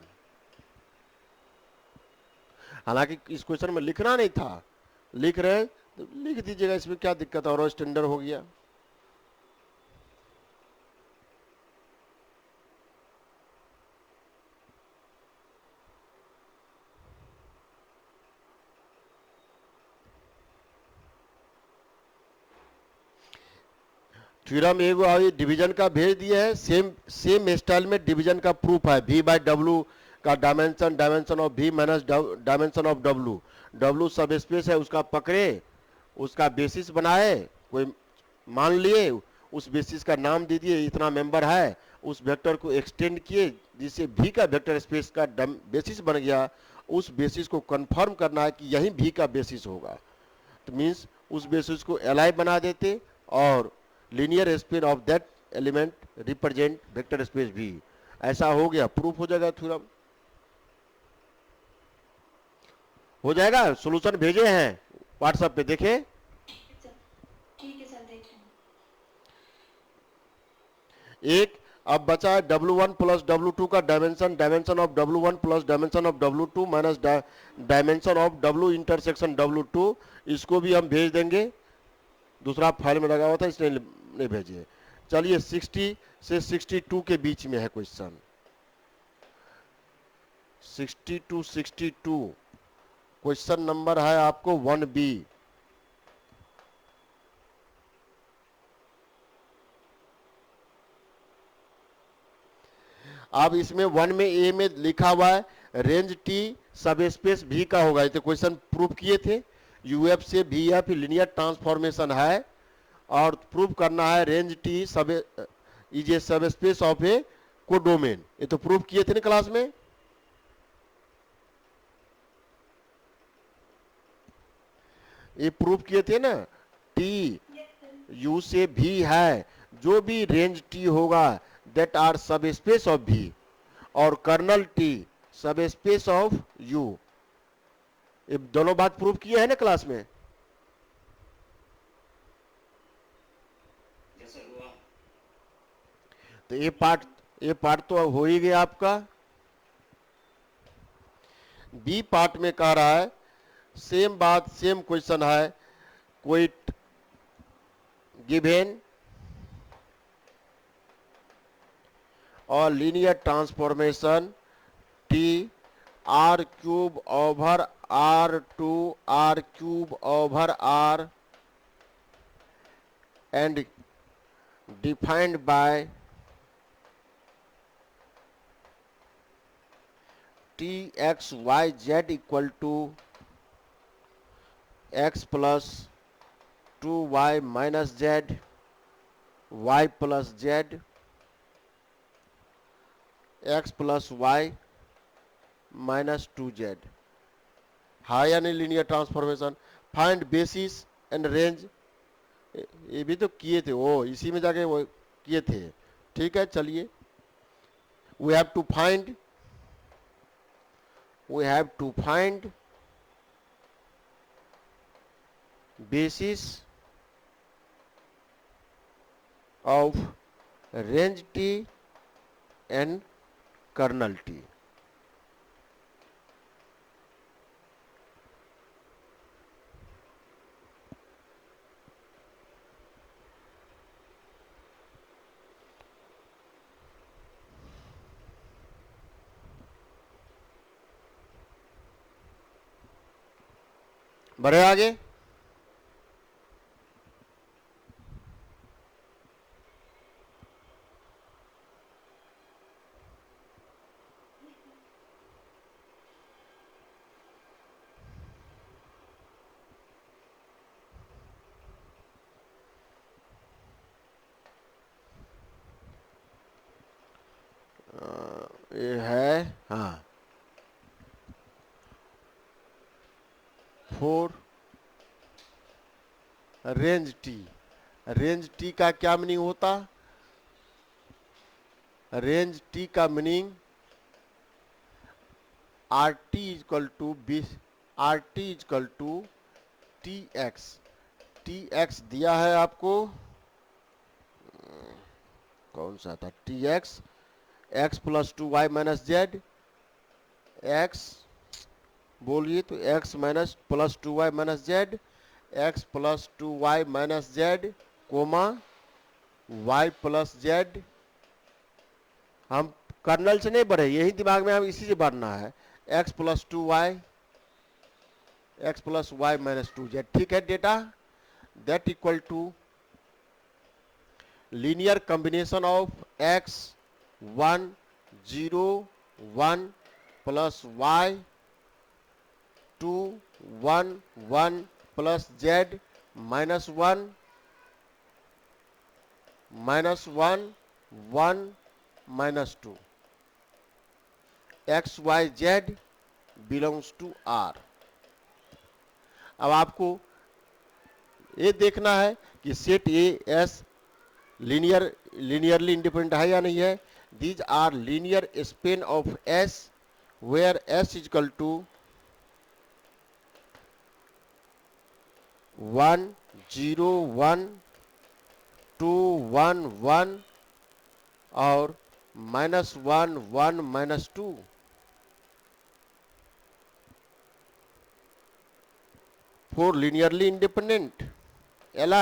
हालांकि इस क्वेश्चन में लिखना नहीं था, लिख रहे तो लिख दीजिएगा, इसमें क्या दिक्कत है, और स्टैंडर्ड हो गया। थ्योरम एगो आई डिवीजन का भेज दिया है, सेम स्टाइल में डिवीजन का प्रूफ है। v बाई डब्ल्यू का dimension of v minus dimension of w, w सब स्पेस है, उसका पकड़े, उसका बेसिस बनाए, कोई मान लिए, उस बेसिस का नाम दे दिए, इतना मेंबर है, उस वेक्टर को एक्सटेंड किए जिससे v का वेक्टर स्पेस का बेसिस बन गया। उस बेसिस को कंफर्म करना है कि यही v का बेसिस होगा, तो मीन्स उस बेसिस को एलाई बना देते और linear space of that element represent vector space v। ऐसा हो गया, प्रूफ हो जाएगा, थ्योरम हो जाएगा। सॉल्यूशन भेजे हैं व्हाट्सएप पे, देखें। ठीक है सर, देख रहे हैं। एक अब बचा है W1 प्लस W2 का dimension of W1 plus dimension of W2 minus dimension of W intersection W2। इसको भी हम भेज देंगे, दूसरा फाइल में लगा हुआ था इसलिए नहीं भेजिए। चलिए 60 से 62 के बीच में है क्वेश्चन, 60 टू 62 क्वेश्चन नंबर है आपको 1B। अब इसमें 1 में ए में लिखा हुआ है रेंज टी सब स्पेस भी का होगा, ये तो क्वेश्चन प्रूफ किए थे। यूएफ से भी एफ लीनियर ट्रांसफॉर्मेशन है और प्रूफ करना है रेंज टी सब इज ए सब स्पेस ऑफ ए कोडोमेन, ये तो प्रूफ किए थे ना क्लास में। ये प्रूफ किए थे ना, टी यू से भी है, जो भी रेंज टी होगा दैट आर सब स्पेस ऑफ भी, और कर्नल टी सब स्पेस ऑफ यू। ये दोनों बात प्रूफ किए हैं ना क्लास में। जैसे हुआ तो ये पार्ट तो हो ही गया आपका। बी पार्ट में कह रहा है सेम बात, सेम क्वेश्चन है, कोई गिवन और linear transformation T R cube over R to R cube over R and defined by T x y z equal to x plus 2y minus z, y plus z, x plus y minus 2z। हाई यानी linear transformation, find basis and range, ये भी तो किए थे, वो इसी में जाके वो किए थे। ठीक है, चलिए we have to find basis of range T and kernel T। बढ़े आगे। ये है, हाँ, 4 रेंज टी का क्या मीनिंग होता? रेंज टी का meaning R t is equal to t x दिया है आपको, कौन सा था, t x plus 2y minus z, x बोलिए तो x minus plus 2y minus z x plus 2y minus z comma y plus z. हम कर्नल से नहीं बढ़े, यही दिमाग में हम इसी से बढ़ना है। X plus 2y, x plus y minus 2z, ठीक है डेटा। That equal to linear combination of x 1 0 1 plus y 2 1 1 plus z minus 1 minus 1 1 minus 2 x y z belongs to R. अब आपको ये देखना है कि set A s linearly independent है या नहीं है। These are linear span of s where s is equal to 1 0 1 2 1 1 और minus 1 1 minus 2। Four linearly independent L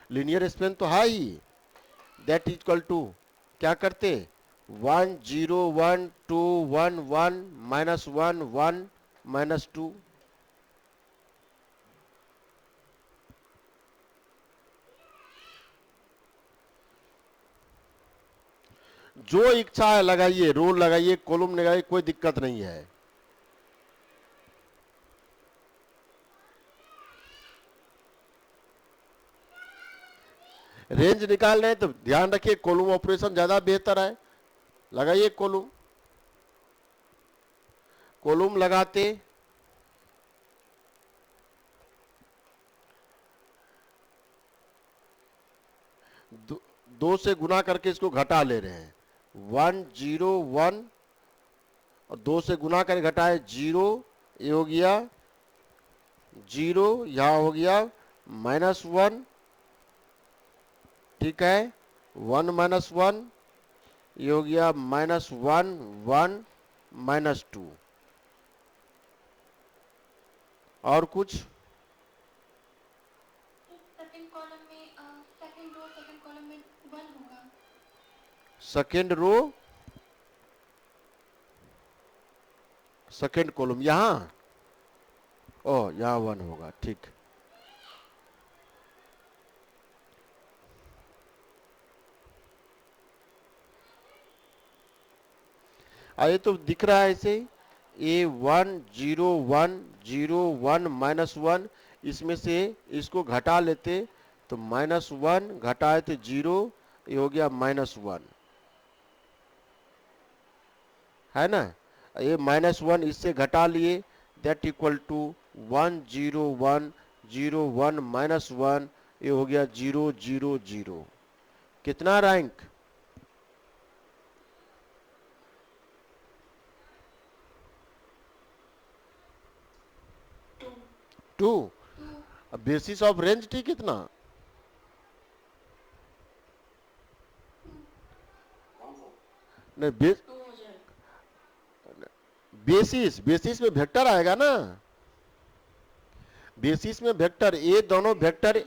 linear span तो है ही। दैट इज इक्वल टू क्या करते 1 0 1 2 1 1 माइनस 1 1 माइनस 2। जो इच्छा है लगाइए, रोल लगाइए, कॉलम लगाइए, कोई दिक्कत नहीं है। रेंज निकाल रहे हैं तो ध्यान रखिए कॉलम ऑपरेशन ज्यादा बेहतर है। लगाइए कॉलम, कॉलम लगाते दो से गुना करके इसको घटा ले रहे हैं। 1 0 1 और 2 से गुना करके घटाए 0, ये हो गया 0, यहां हो गया माइनस 1, ठीक है 1 माइनस 1, ये हो गया माइनस 1 1 माइनस 2। और कुछ सेकंड कॉलम में सेकंड रो सेकंड कॉलम में 1 होगा। सेकेंड रो सेकेंड कॉलम यहां, ओ यहां 1 होगा, ठीक। ये तो दिख रहा है ऐसे ए 1 0 1 0 1 माइनस 1, इसमें से इसको घटा लेते तो माइनस 1 घटाए तो 0, ये हो गया माइनस 1, है ना। ये माइनस 1 इससे घटा लिए, दैट इक्वल टू 1 0 1 0 1 माइनस 1, ये हो गया 0 0 0। कितना रैंक 2। अब बेसिस ऑफ रेंज ठीक कितना नहीं बेसिस में वेक्टर आएगा ना। बेसिस में वेक्टर, ये दोनों वेक्टर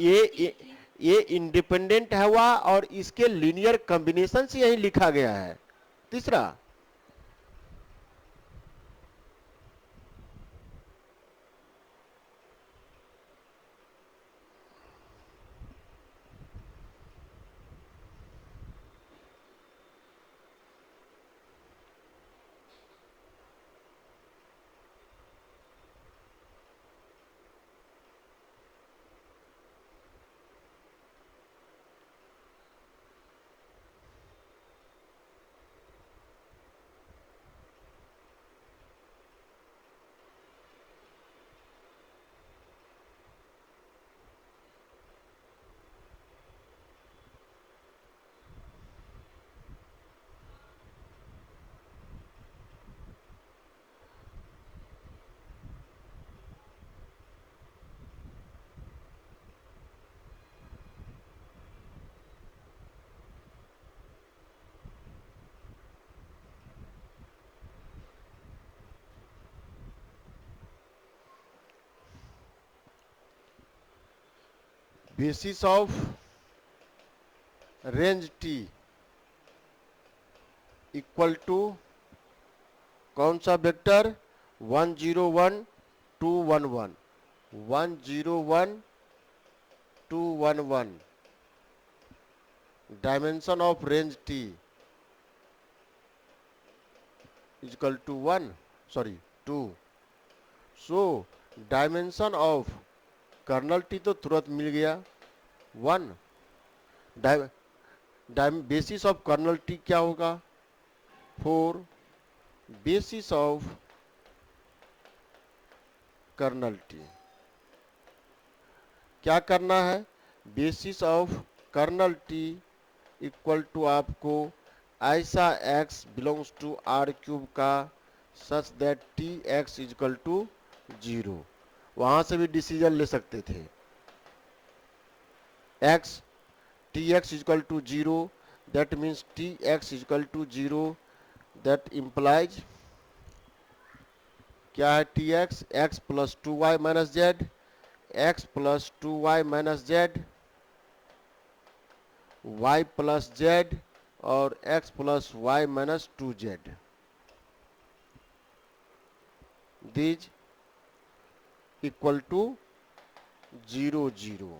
ये इंडिपेंडेंट है हुआ और इसके लीनियर कॉम्बिनेशन से यही लिखा गया है। तीसरा basis of range T equal to कौन सा vector 101 211 101 211 dimension of range T equal to 1 sorry 2 so dimension of kernel T तो तुरंत मिल गया 1 बेसिस ऑफ कर्नल टी क्या होगा 4 बेसिस ऑफ कर्नल टी क्या करना है basis of kernel T equal to आपको ऐसा x belongs to R cube का such that T x is equal to 0 वहां से भी डिसीजन ले सकते थे x T x is equal to 0 that means T x is equal to 0 that implies क्या है T x x plus 2y minus z x plus 2y minus z y plus z और x plus y minus 2z these equal to 0 0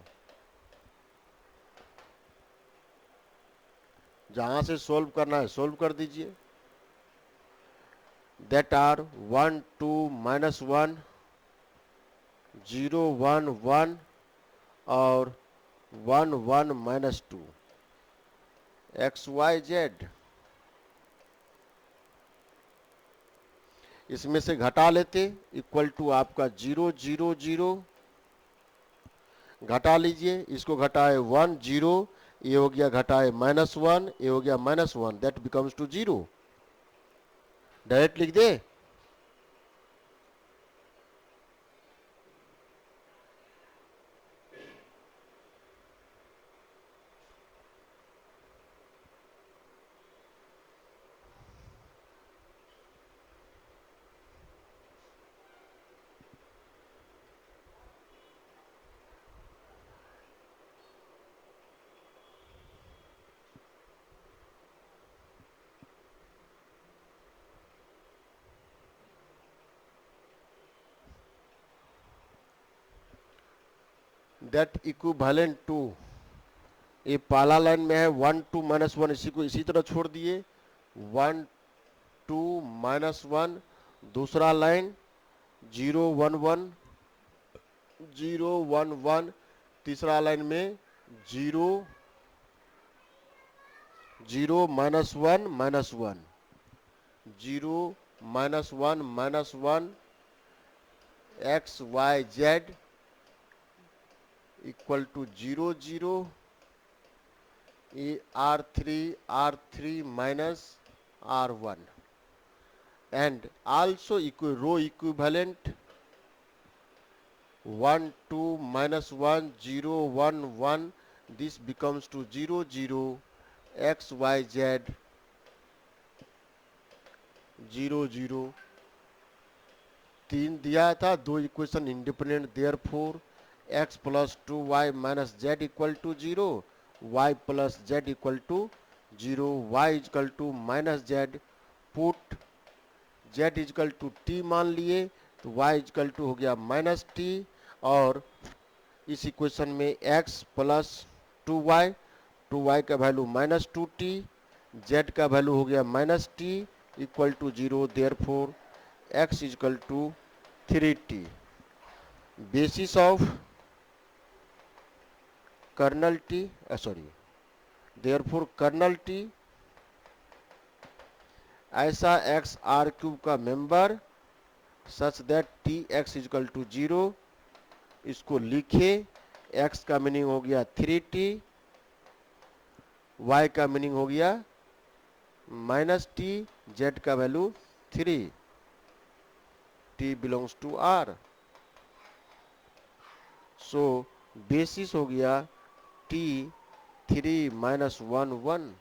जहां से solve करना है solve कर दीजिए that are 1 2 minus 1 0 1 1 और 1 1 minus 2 x y z इसमें से घटा लेते इक्वल टू आपका 0 0 0 घटा लीजिए इसको घटाए 1 0 ये हो गया घटाए -1 ये हो गया -1 दैट बिकम्स टू 0 डायरेक्ट लिख दे दैट इक्विवेलेंट टू ये पहला लाइन में है 1 2 -1 इसी को इसी तरह छोड़ दिए 1 2 -1 दूसरा लाइन 0 1 1 0 1 1 तीसरा लाइन में 0 0 -1 -1 0 -1 -1 x y z equal to 0 0 r3 minus r1 and also row equivalent 1 2 -1 0 1 1 this becomes to 0 0 x y z 0 0 तीन दिया था दो equation independent therefore x plus 2y minus z equal to 0 y plus z equal to 0 y is equal to minus z put z is equal to t मान लिए तो y is equal to हो गया minus t और इस equation में x plus 2y का value minus 2t z का वैल्यू हो गया minus t equal to 0 therefore x is equal to 3t basis of kernel T therefore kernel T ऐसा x r क्यूब का member such that T x is equal to 0 इसको लिखे x का meaning हो गया 3t y का meaning हो गया -t z का value 3 t belongs to r so basis हो गया t 3 -1 1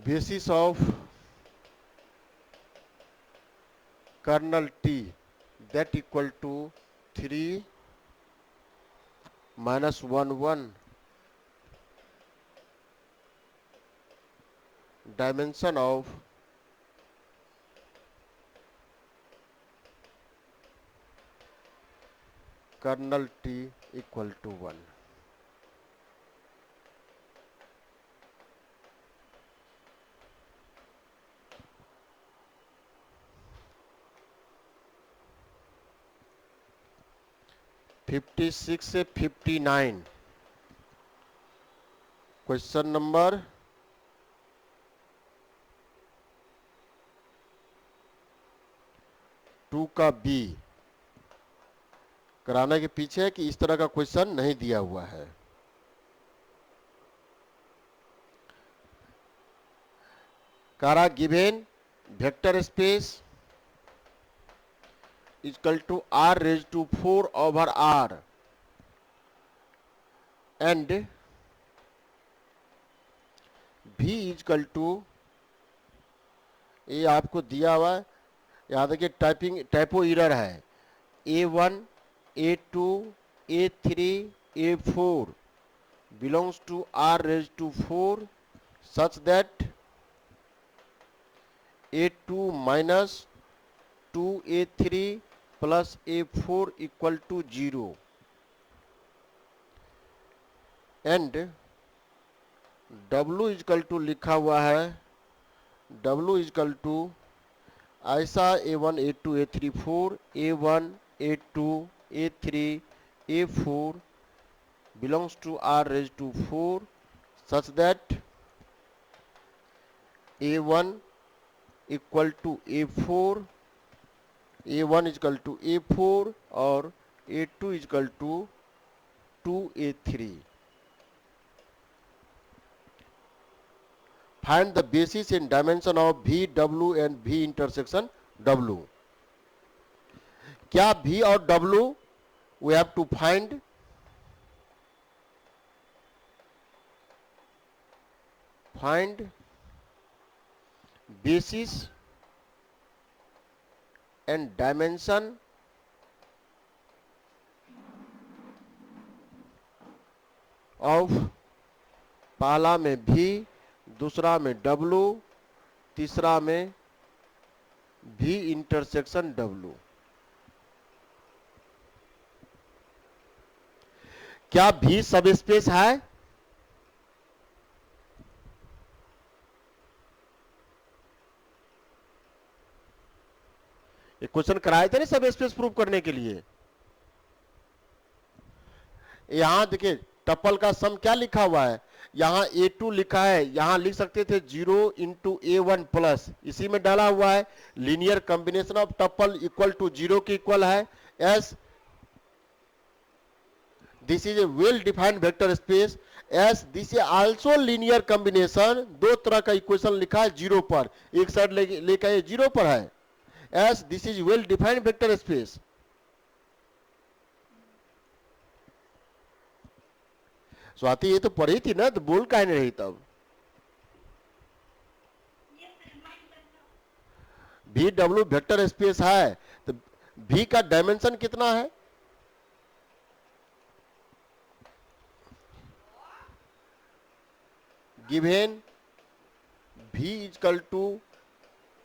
basis of kernel T that equal to 3 minus 1 1 dimension of kernel T equal to 1. Fifty six से 59 क्वेश्चन नंबर 2 का B कराने के पीछे कि इस तरह का क्वेश्चन नहीं दिया हुआ है। कारा given vector space equal to r raised to 4 over r and v equal to, ये आपको दिया हुआ है, याद है कि टाइपो एरर है, a1 a2 a3 a4 belongs to r raised to 4 such that a2 minus 2a3 plus a4 equal to 0 and w equal to लिखा हुआ है, w इक्वल टू ऐसा a1 a2 a3 4 a1 a2 a3 a4 belongs to r raised to 4 such that a1 equal to a4 a1 equal to a4 और a2 equal to 2a3. Find the basis in dimension of v w and v intersection w. क्या v और w we have to find? Find basis and dimension of, पहला में v, दूसरा में w, तीसरा में v intersection w. क्या v सब स्पेस है? ये क्वेश्चन कराए थे ना सब स्पेस प्रूव करने के लिए. यहां देखिए टपल का सम क्या लिखा हुआ है, यहां a2 लिखा है, यहां लिख सकते थे 0 इंटू a1 प्लस, इसी में डाला हुआ है. Linear combination of tuple equal to 0 के इक्वल है. As this is a well defined vector space. As this is also linear combination. दो तरह का इक्वेशन लिखा है 0 पर, एक साइड लेकर ये 0 पर है. As this is well defined vector space. Swati ये तो पढ़ी थी ना, तो बोल काहे नहीं रही तब? भी डब्ल्यू वेक्टर स्पेस है तो भी का डायमेंशन कितना है? Given v equal to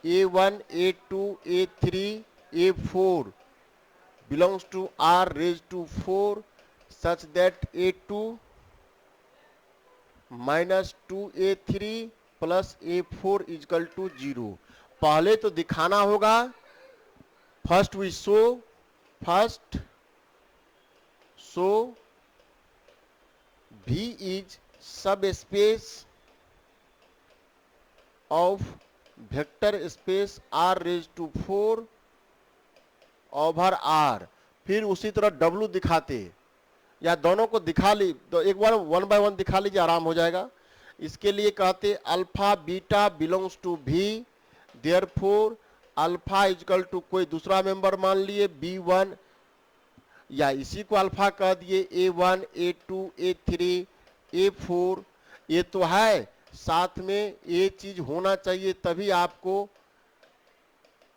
a1 a2 a3 a4 belongs to r raised to 4 such that a2 minus 2a3 plus a4 equal to 0. पहले तो दिखाना होगा, first we show v is subspace of vector space r raised to 4 over r. फिर उसी तरह w दिखाते, या दोनों को दिखा ली तो एक बार 1 by 1 दिखा लीजिए, आराम हो जाएगा. इसके लिए कहते alpha beta belongs to v, therefore alpha equal to कोई दूसरा मेंबर मान लिए b1, या इसी को अल्फा कह दिए a1 a2 a3 a4. ये तो है साथ में ये चीज होना चाहिए, तभी आपको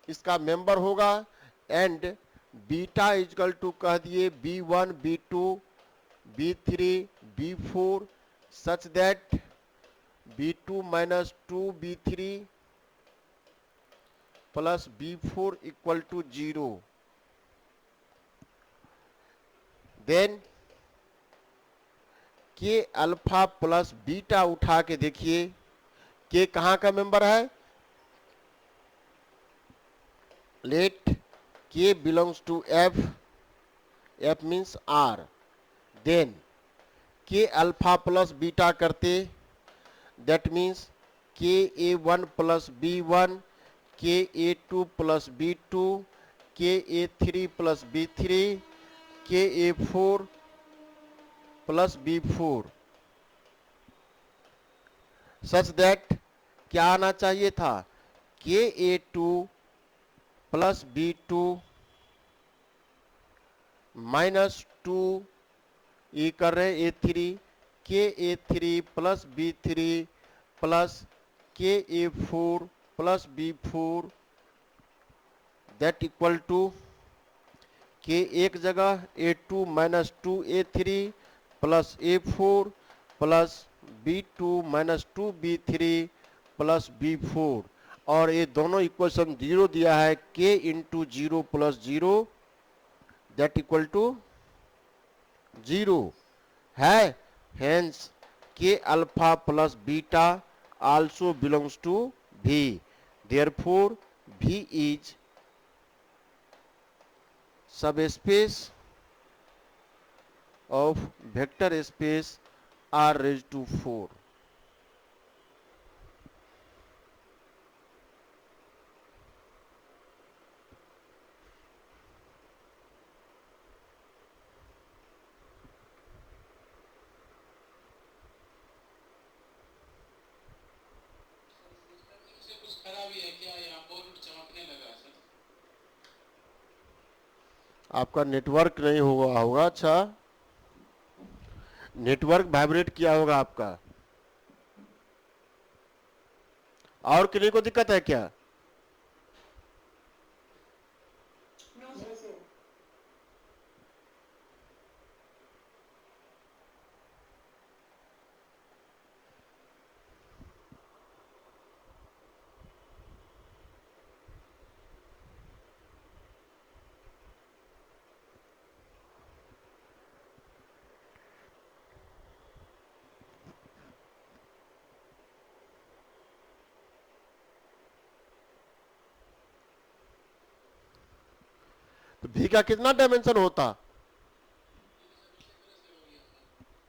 इसका मेंबर होगा। एंड बीटा इजकल टू कह दिए B1 B2 B3 B4 such that B2 minus 2 B3 plus B4 equal to 0। Then K alpha plus beta उठा के देखिए, के कहां का मेंबर है? Let K belongs to F, F means R. Then K alpha plus beta करते, that means K A1 plus B1, के A2 plus B2, के A3 प्लस B3, के A4 plus B4 such that क्या आना चाहिए था? के A2 प्लस B2 माइनस 2 ये कर रहे A3, के A3 प्लस B3 प्लस के A4 plus B4 that equal to के एक जगह A2 minus 2 A3 plus A4 plus B2 minus 2 B3 plus B4, और ये दोनों इक्वेशन 0 दिया है, k into 0 plus 0 that equal to 0 है। Hence K alpha plus beta also belongs to V, therefore V is subspace of vector space R raised to 4। से कुछ खराबी है क्या? यहाँ बोर्ड चमकने लगा सर। आपका नेटवर्क नहीं हुआ होगा। अच्छा, नेटवर्क वाइब्रेट किया होगा आपका। और किसी को दिक्कत है क्या? नहीं सर। तो V का कितना डायमेंशन होता?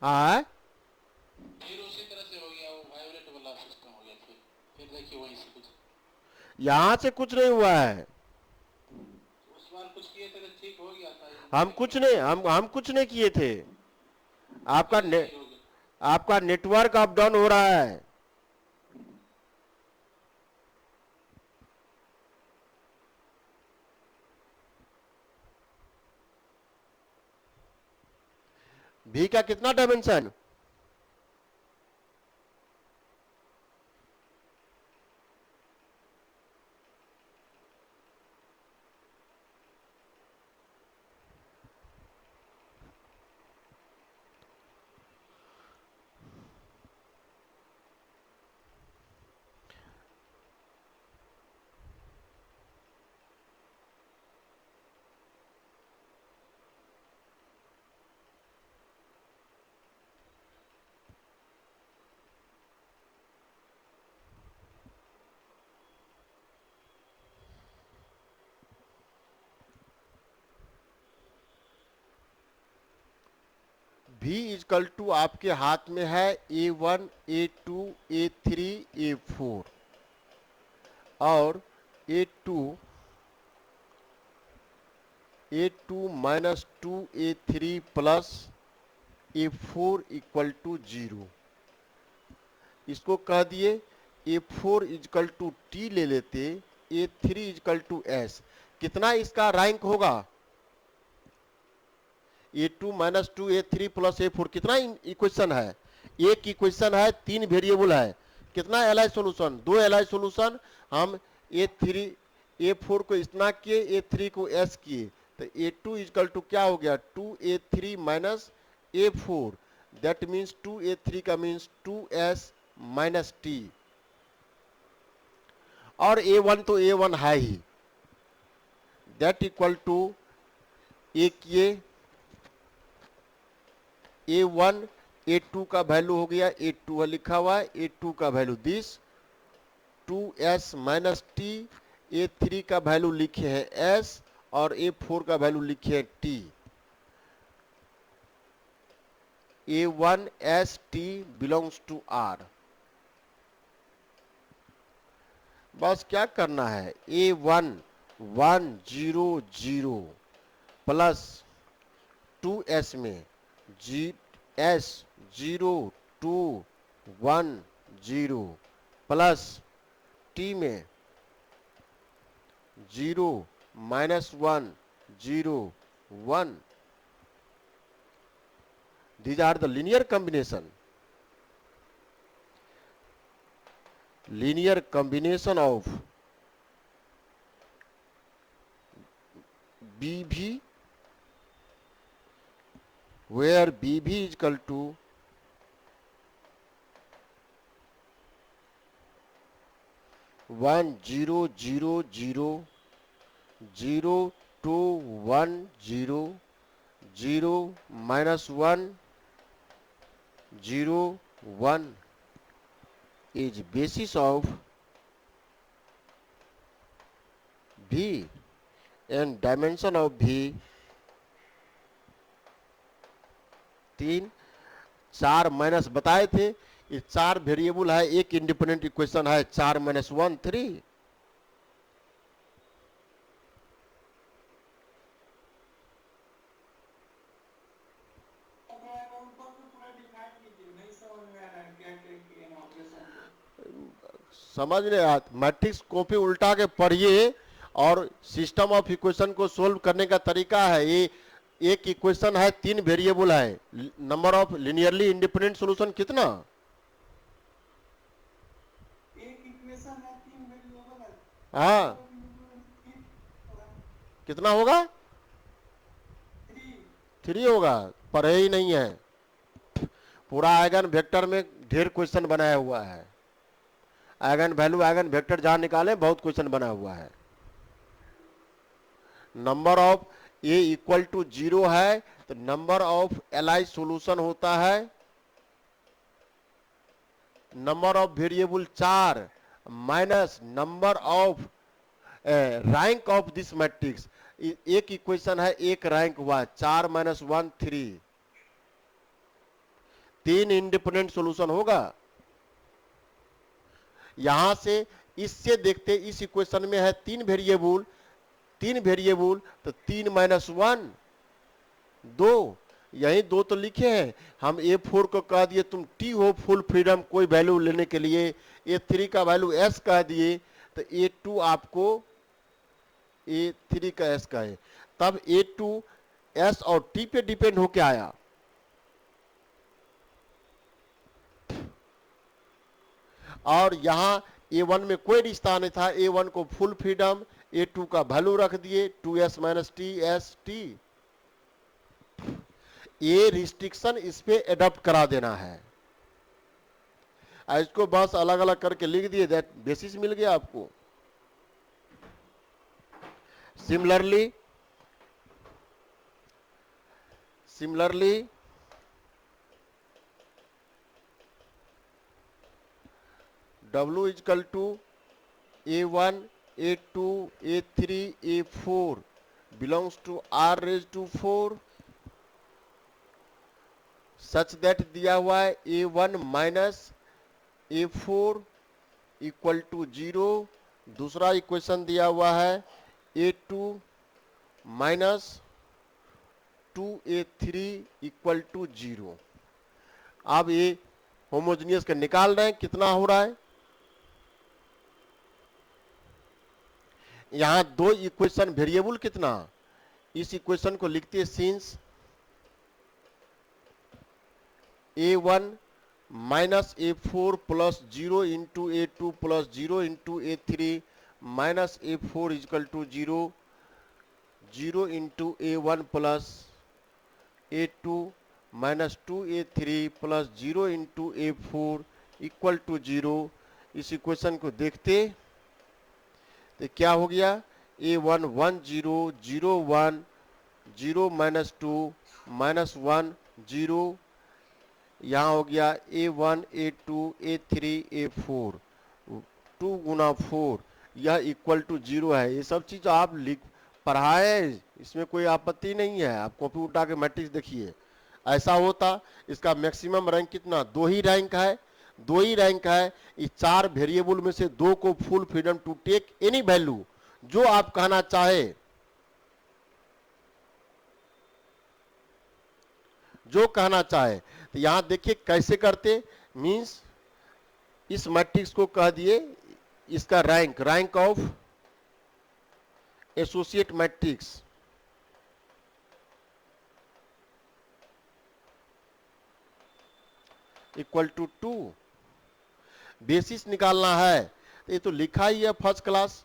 हाँ, फिर उसी तरह से हो गया, वो वाइब्रेट वाला सिस्टम हो गया। फिर देखिए वहीं से कुछ यहां से कुछ नहीं हुआ है। उस बार कुछ किए थे तो ठीक हो गया था। हम कुछ नहीं, हम कुछ नहीं किए थे। आपका नेटवर्क अप डाउन हो रहा है। V का कितना डायमेंशन? V इजकल टू आपके हाथ में है A1 A2 A3 A4 और A2 minus 2 A3 plus A4 equal to 0। इसको कह दिए A4 इजकल टू T ले लेते, A3 इजकल टू S। कितना इसका रैंक होगा? A2 minus 2 A3 plus A4 कितना इक्वेशन है? एक इक्वेशन है, 3 वेरिएबल है, कितना एलआई सॉल्यूशन, 2 एलआई सॉल्यूशन, हम A3 A4 को इतना किए, A3 को S किए, तो A2 इक्वल टू क्या हो गया 2A3 minus A4, that means 2A3 का मीन्स 2S माइनस T, और A1 तो A1 है ही, दैट इक्वल टू एक ये A1 A2 का वैल्यू हो गया, A2 लिखा हुआ है, A2 का value this 2S minus T, A3 का वैल्यू लिखे हैं S और A4 का वैल्यू लिखे हैं T, A1 S T belongs to R। बस क्या करना है, A1 1 0 0 प्लस 2S में S 0 2 1 0 प्लस T में 0 minus 1 0 1, these are the linear combination of BV, where BV is equal to 1 0 0 0 0 2 1 0 0 minus 1 0 1 is basis of V and dimension of V 3 4 minus बताए थे, ये 4 variable है, एक इंडिपेंडेंट इक्वेशन है 4 minus 1 3, ऊपर तो पूरा डिफाइन कीजिए, नहीं समझ में आ रहा है क्या क्या किए ना ऑपरेशन को। समझ नहीं आया, मैट्रिक्स कॉपी उल्टा के पढ़िए और सिस्टम ऑफ इक्वेशन को सोल्व करने का तरीका है, ये एक इक्वेशन है 3 वेरिएबल है, number of linearly independent solution कितना, एक इक्वेशन है 3 वेरिएबल है, हाँ कितना होगा 3 होगा, पढ़े ही नहीं है, पूरा आइगन वेक्टर में ढेर क्वेश्चन बनाया हुआ है, आइगन वैल्यू आइगन वेक्टर जहां निकाले बहुत क्वेश्चन बना हुआ है। Number of A equal to 0 है तो नंबर ऑफ एलआई सॉल्यूशन होता है number of variable 4 minus number of rank of this matrix, एक इक्वेशन है एक रैंक हुआ 4 माइनस 1 3, 3 इंडिपेंडेंट सॉल्यूशन होगा। यहां से इससे देखते इस इक्वेशन में है 3 वेरिएबल तो 3 माइनस 1 2, यही 2 तो लिखे हैं, हम A4 को कह दिए तुम T हो फुल फ्रीडम कोई वैल्यू लेने के लिए, A3 का वैल्यू S कह दिए तो A2 आपको A3 का S का है, तब A2 S और T पे डिपेंड होके आया। और यहां A1 में कोई रिश्ता नहीं था, A1 को फुल फ्रीडम, A2 का वैल्यू रख दिए 2S minus T S T, ये रिस्ट्रिक्शन इस पे एडॉप्ट करा देना है, इसको बस अलग अलग करके लिख दिए, दैट बेसिस मिल गया आपको। Similarly W is equal to A1 A2 A3 A4 belongs to R raised to 4 such that दिया हुआ है A1 minus A4 equal to 0, दूसरा इक्वेशन दिया हुआ है A2 minus 2A3 equal to 0। अब ये होमोजेनियस का निकाल रहे हैं, कितना हो रहा है, यहां 2 इक्वेशन वेरिएबल कितना, इस इक्वेशन को लिखते हैं since A1 minus A4 plus 0 into A2 plus 0 into A3 minus A4 equal to 0, 0 into A1 plus A2 minus 2A3 plus 0 into A4 equal to 0। इस इक्वेशन को देखते तो क्या हो गया, A1 1 0 0 1 0 माइनस 2 माइनस 1 0, यहाँ हो गया A1 A2 A3 A4 2 गुना 4, यह इक्वल टू 0 है। ये सब चीज आप लिख पढ़ाए, इसमें कोई आपत्ति नहीं है। आप कॉपी उठा के मैट्रिक्स देखिए, ऐसा होता। इसका मैक्सिमम रैंक कितना, 2 ही रैंक है, 2 ही रैंक है। इस 4 वेरिएबल में से 2 को full freedom to take any value, जो आप कहना चाहे, जो कहना चाहे। तो यहां देखिए कैसे करते, मींस इस मैट्रिक्स को कह दिए इसका rank, rank of associate matrix equal to 2। Basis निकालना है, तो ये तो लिखा ही है फर्स्ट क्लास,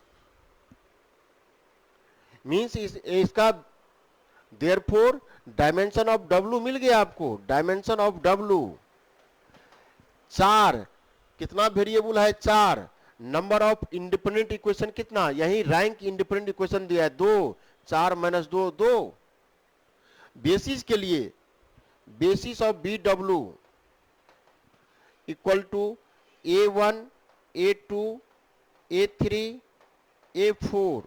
मींस इसका देयरफॉर डायमेंशन ऑफ W मिल गया आपको, डायमेंशन ऑफ W 4, कितना वेरिएबल है 4, नंबर ऑफ इंडिपेंडेंट इक्वेशन कितना, यही रैंक इंडिपेंडेंट इक्वेशन दिया है 2, 4 माइनस 2 2। बेसिस के लिए basis of BW equal to A1 A2 A3 A4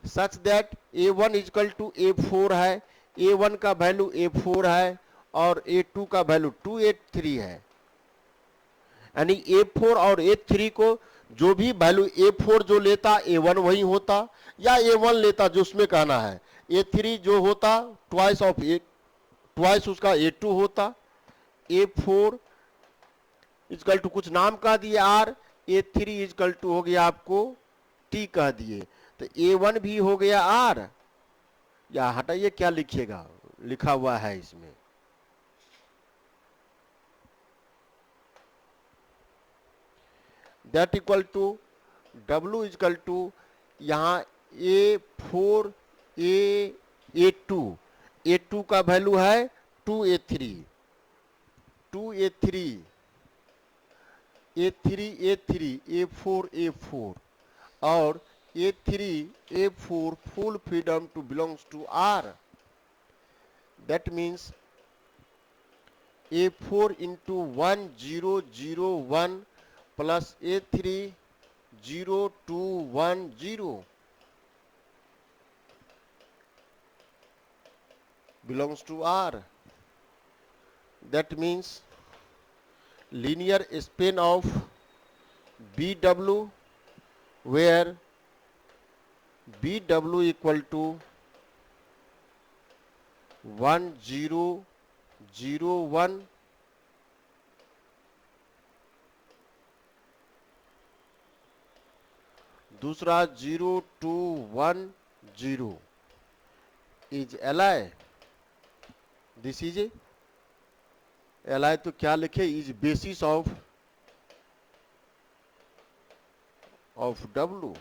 such that A1 equal to A4 है, A1 का वैल्यू A4 है और A2 का वैल्यू 2A3 है। यानी A4 और A3 को जो भी वैल्यू A4 जो लेता A1 वही होता, या A1 लेता जो उसमें कहना है, A3 जो होता ट्वाइस उसका A2 होता। A4 इजकल टू कुछ नाम कह दिए R, A3 इजकल टू हो गया आपको T कह दिए, तो A1 भी हो गया R, या हटाइए क्या लिखिएगा, लिखा हुआ है इसमें, that equal to W equal to यहाँ A4 A2, A2 का वैल्यू है 2A3 A3 A4 A4 और A3 A4 full freedom to belongs to R. That means A4 into 1 0 0 1 plus A3 0 2 1 0 belongs to R. That means linear span of BW where BW equal to 1 0 0 1 दूसरा 0 2 1 0 is Li, this is Li, तो क्या लिखे, is basis of W।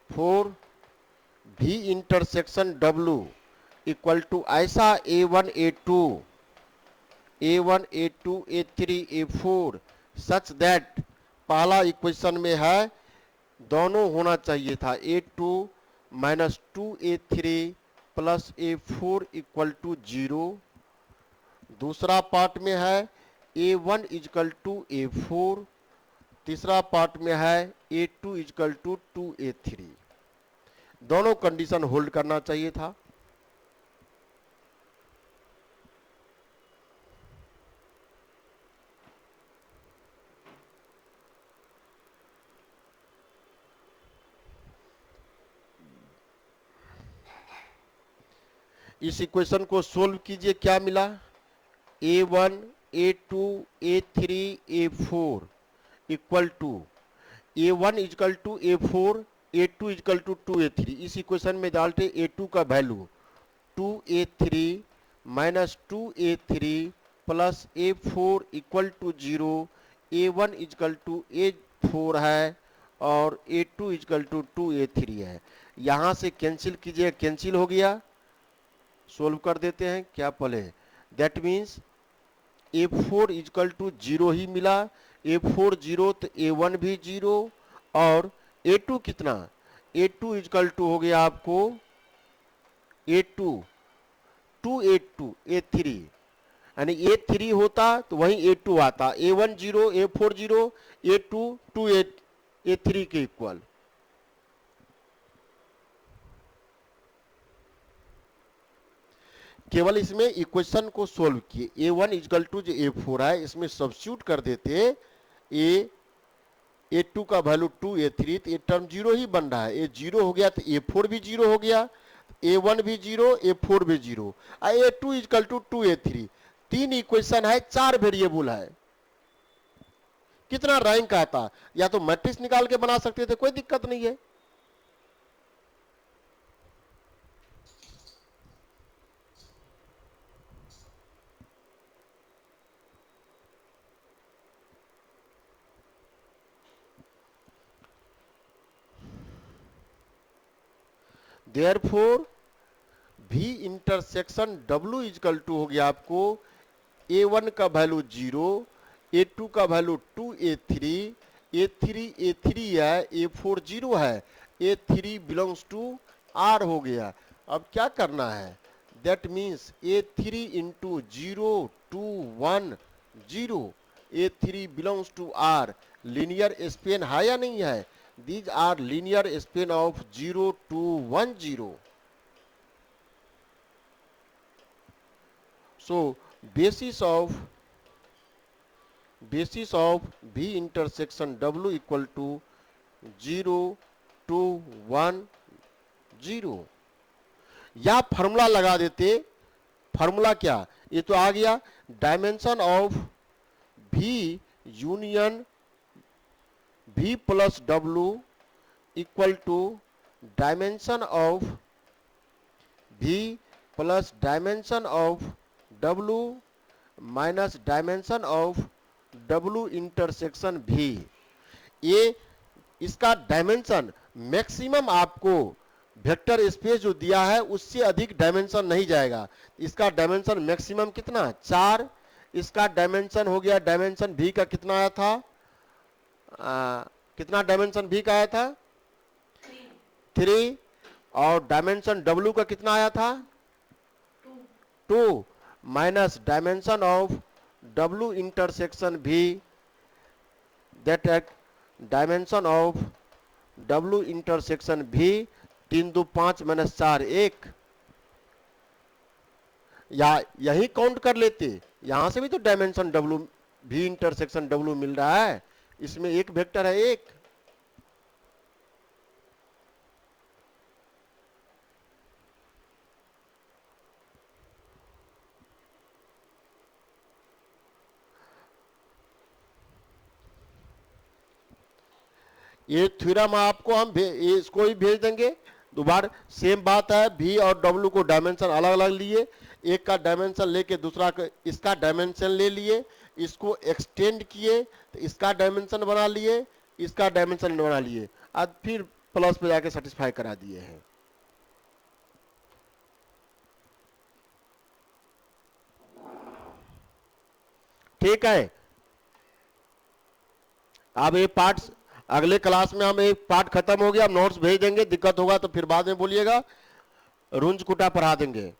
For V intersection W equal to ऐसा A1 A2 A3 A4 such that, पहला equation में है दोनों होना चाहिए था, A2 minus 2A3 plus A4 equal to 0। दूसरा पार्ट में है A1 इजकल टू A4, तीसरा पार्ट में है A2 इजकल टू 2A3। दोनों कंडीशन होल्ड करना चाहिए था। इस इक्वेशन को सोल्व कीजिए, क्या मिला, A1 A2 A3 A4 equal to A1 equal to A4 A2 equal to 2A3। इस इक्वेशन में डालते A2 का value 2a3 minus 2a3 plus a4 equal to 0, a1 equal to a4 है और a2 इक्वल टू 2a3 है। यहां से cancel कीजिए, कैंसिल हो गया, सोल्व कर देते हैं क्या पहले। That means a4 equal to 0 ही मिला, a4 0 तो a1 भी 0 और a2 कितना, a2 इक्वल टू हो गया आपको a2 2a2 a3, यानी a3 होता तो वहीं a2 आता, a1 0 a4 0 a2 2a3 के इक्वल। केवल इसमें इक्वेशन को सोल्व किए, a1 इक्वल टू जो a4 है इसमें सब्स्टिट्यूट कर देते, a2 का वैल्यू 2a3, तो ये टर्म 0 ही बन रहा है, ये 0 हो गया तो a4 भी 0 हो गया, a1 भी 0 a4 भी 0, a2 equal to 2a3। 3 equation है, 4 वेरिएबल है, कितना रैंक आता, या तो मैट्रिक्स निकाल के बना सकते थे, कोई दिक्कत नहीं है। Therefore V intersection W equal to हो गया आपको a1 का वैल्यू 0, a2 का वैल्यू 2a3, a3 है, a4 0 है, a3 बिलोंग्स टू R हो गया। अब क्या करना है, that means a3 into 0 2 1 0, a3 belongs to R, linear span है या नहीं है, these are linear span of 0 to 1 0. So basis of V intersection W equal to 0 to 1 0। या फार्मूला लगा देते, फार्मूला क्या, ये तो आ गया, dimension of V union V plus W equal to dimension of V plus dimension of W minus dimension of W intersection V। ये इसका डायमेंशन मैक्सिमम आपको वेक्टर स्पेस जो दिया है उससे अधिक डायमेंशन नहीं जाएगा, इसका डायमेंशन मैक्सिमम कितना 4, इसका डायमेंशन हो गया, डायमेंशन V का कितना आया था, कितना डायमेंशन V का आया था 3, और डायमेंशन W का कितना आया था 2 minus dimension of W intersection V, that at dimension of W intersection V 3 2 5 minus 4 1, या यही काउंट कर लेते, यहां से भी तो dimension W V intersection W मिल रहा है, इसमें एक वेक्टर है 1। ये थ्योरम आपको हम इसको ही भेज देंगे, दोबारा सेम बात है, V और W को डायमेंशन अलग अलग लिए, एक का डायमेंशन लेके दूसरा का इसका डायमेंशन ले लिए, इसको एक्सटेंड किए तो इसका डायमेंशन बना लिए, इसका डायमेंशन बना लिए, अब फिर प्लस पे जाके सेटिस्फाई करा दिए हैं। ठीक है, अब ये पार्ट अगले क्लास में हम एक पार्ट खत्म हो गया, हम नोट्स भेज देंगे, दिक्कत होगा तो फिर बाद में बोलिएगा, रुंज कुटा पढ़ा देंगे।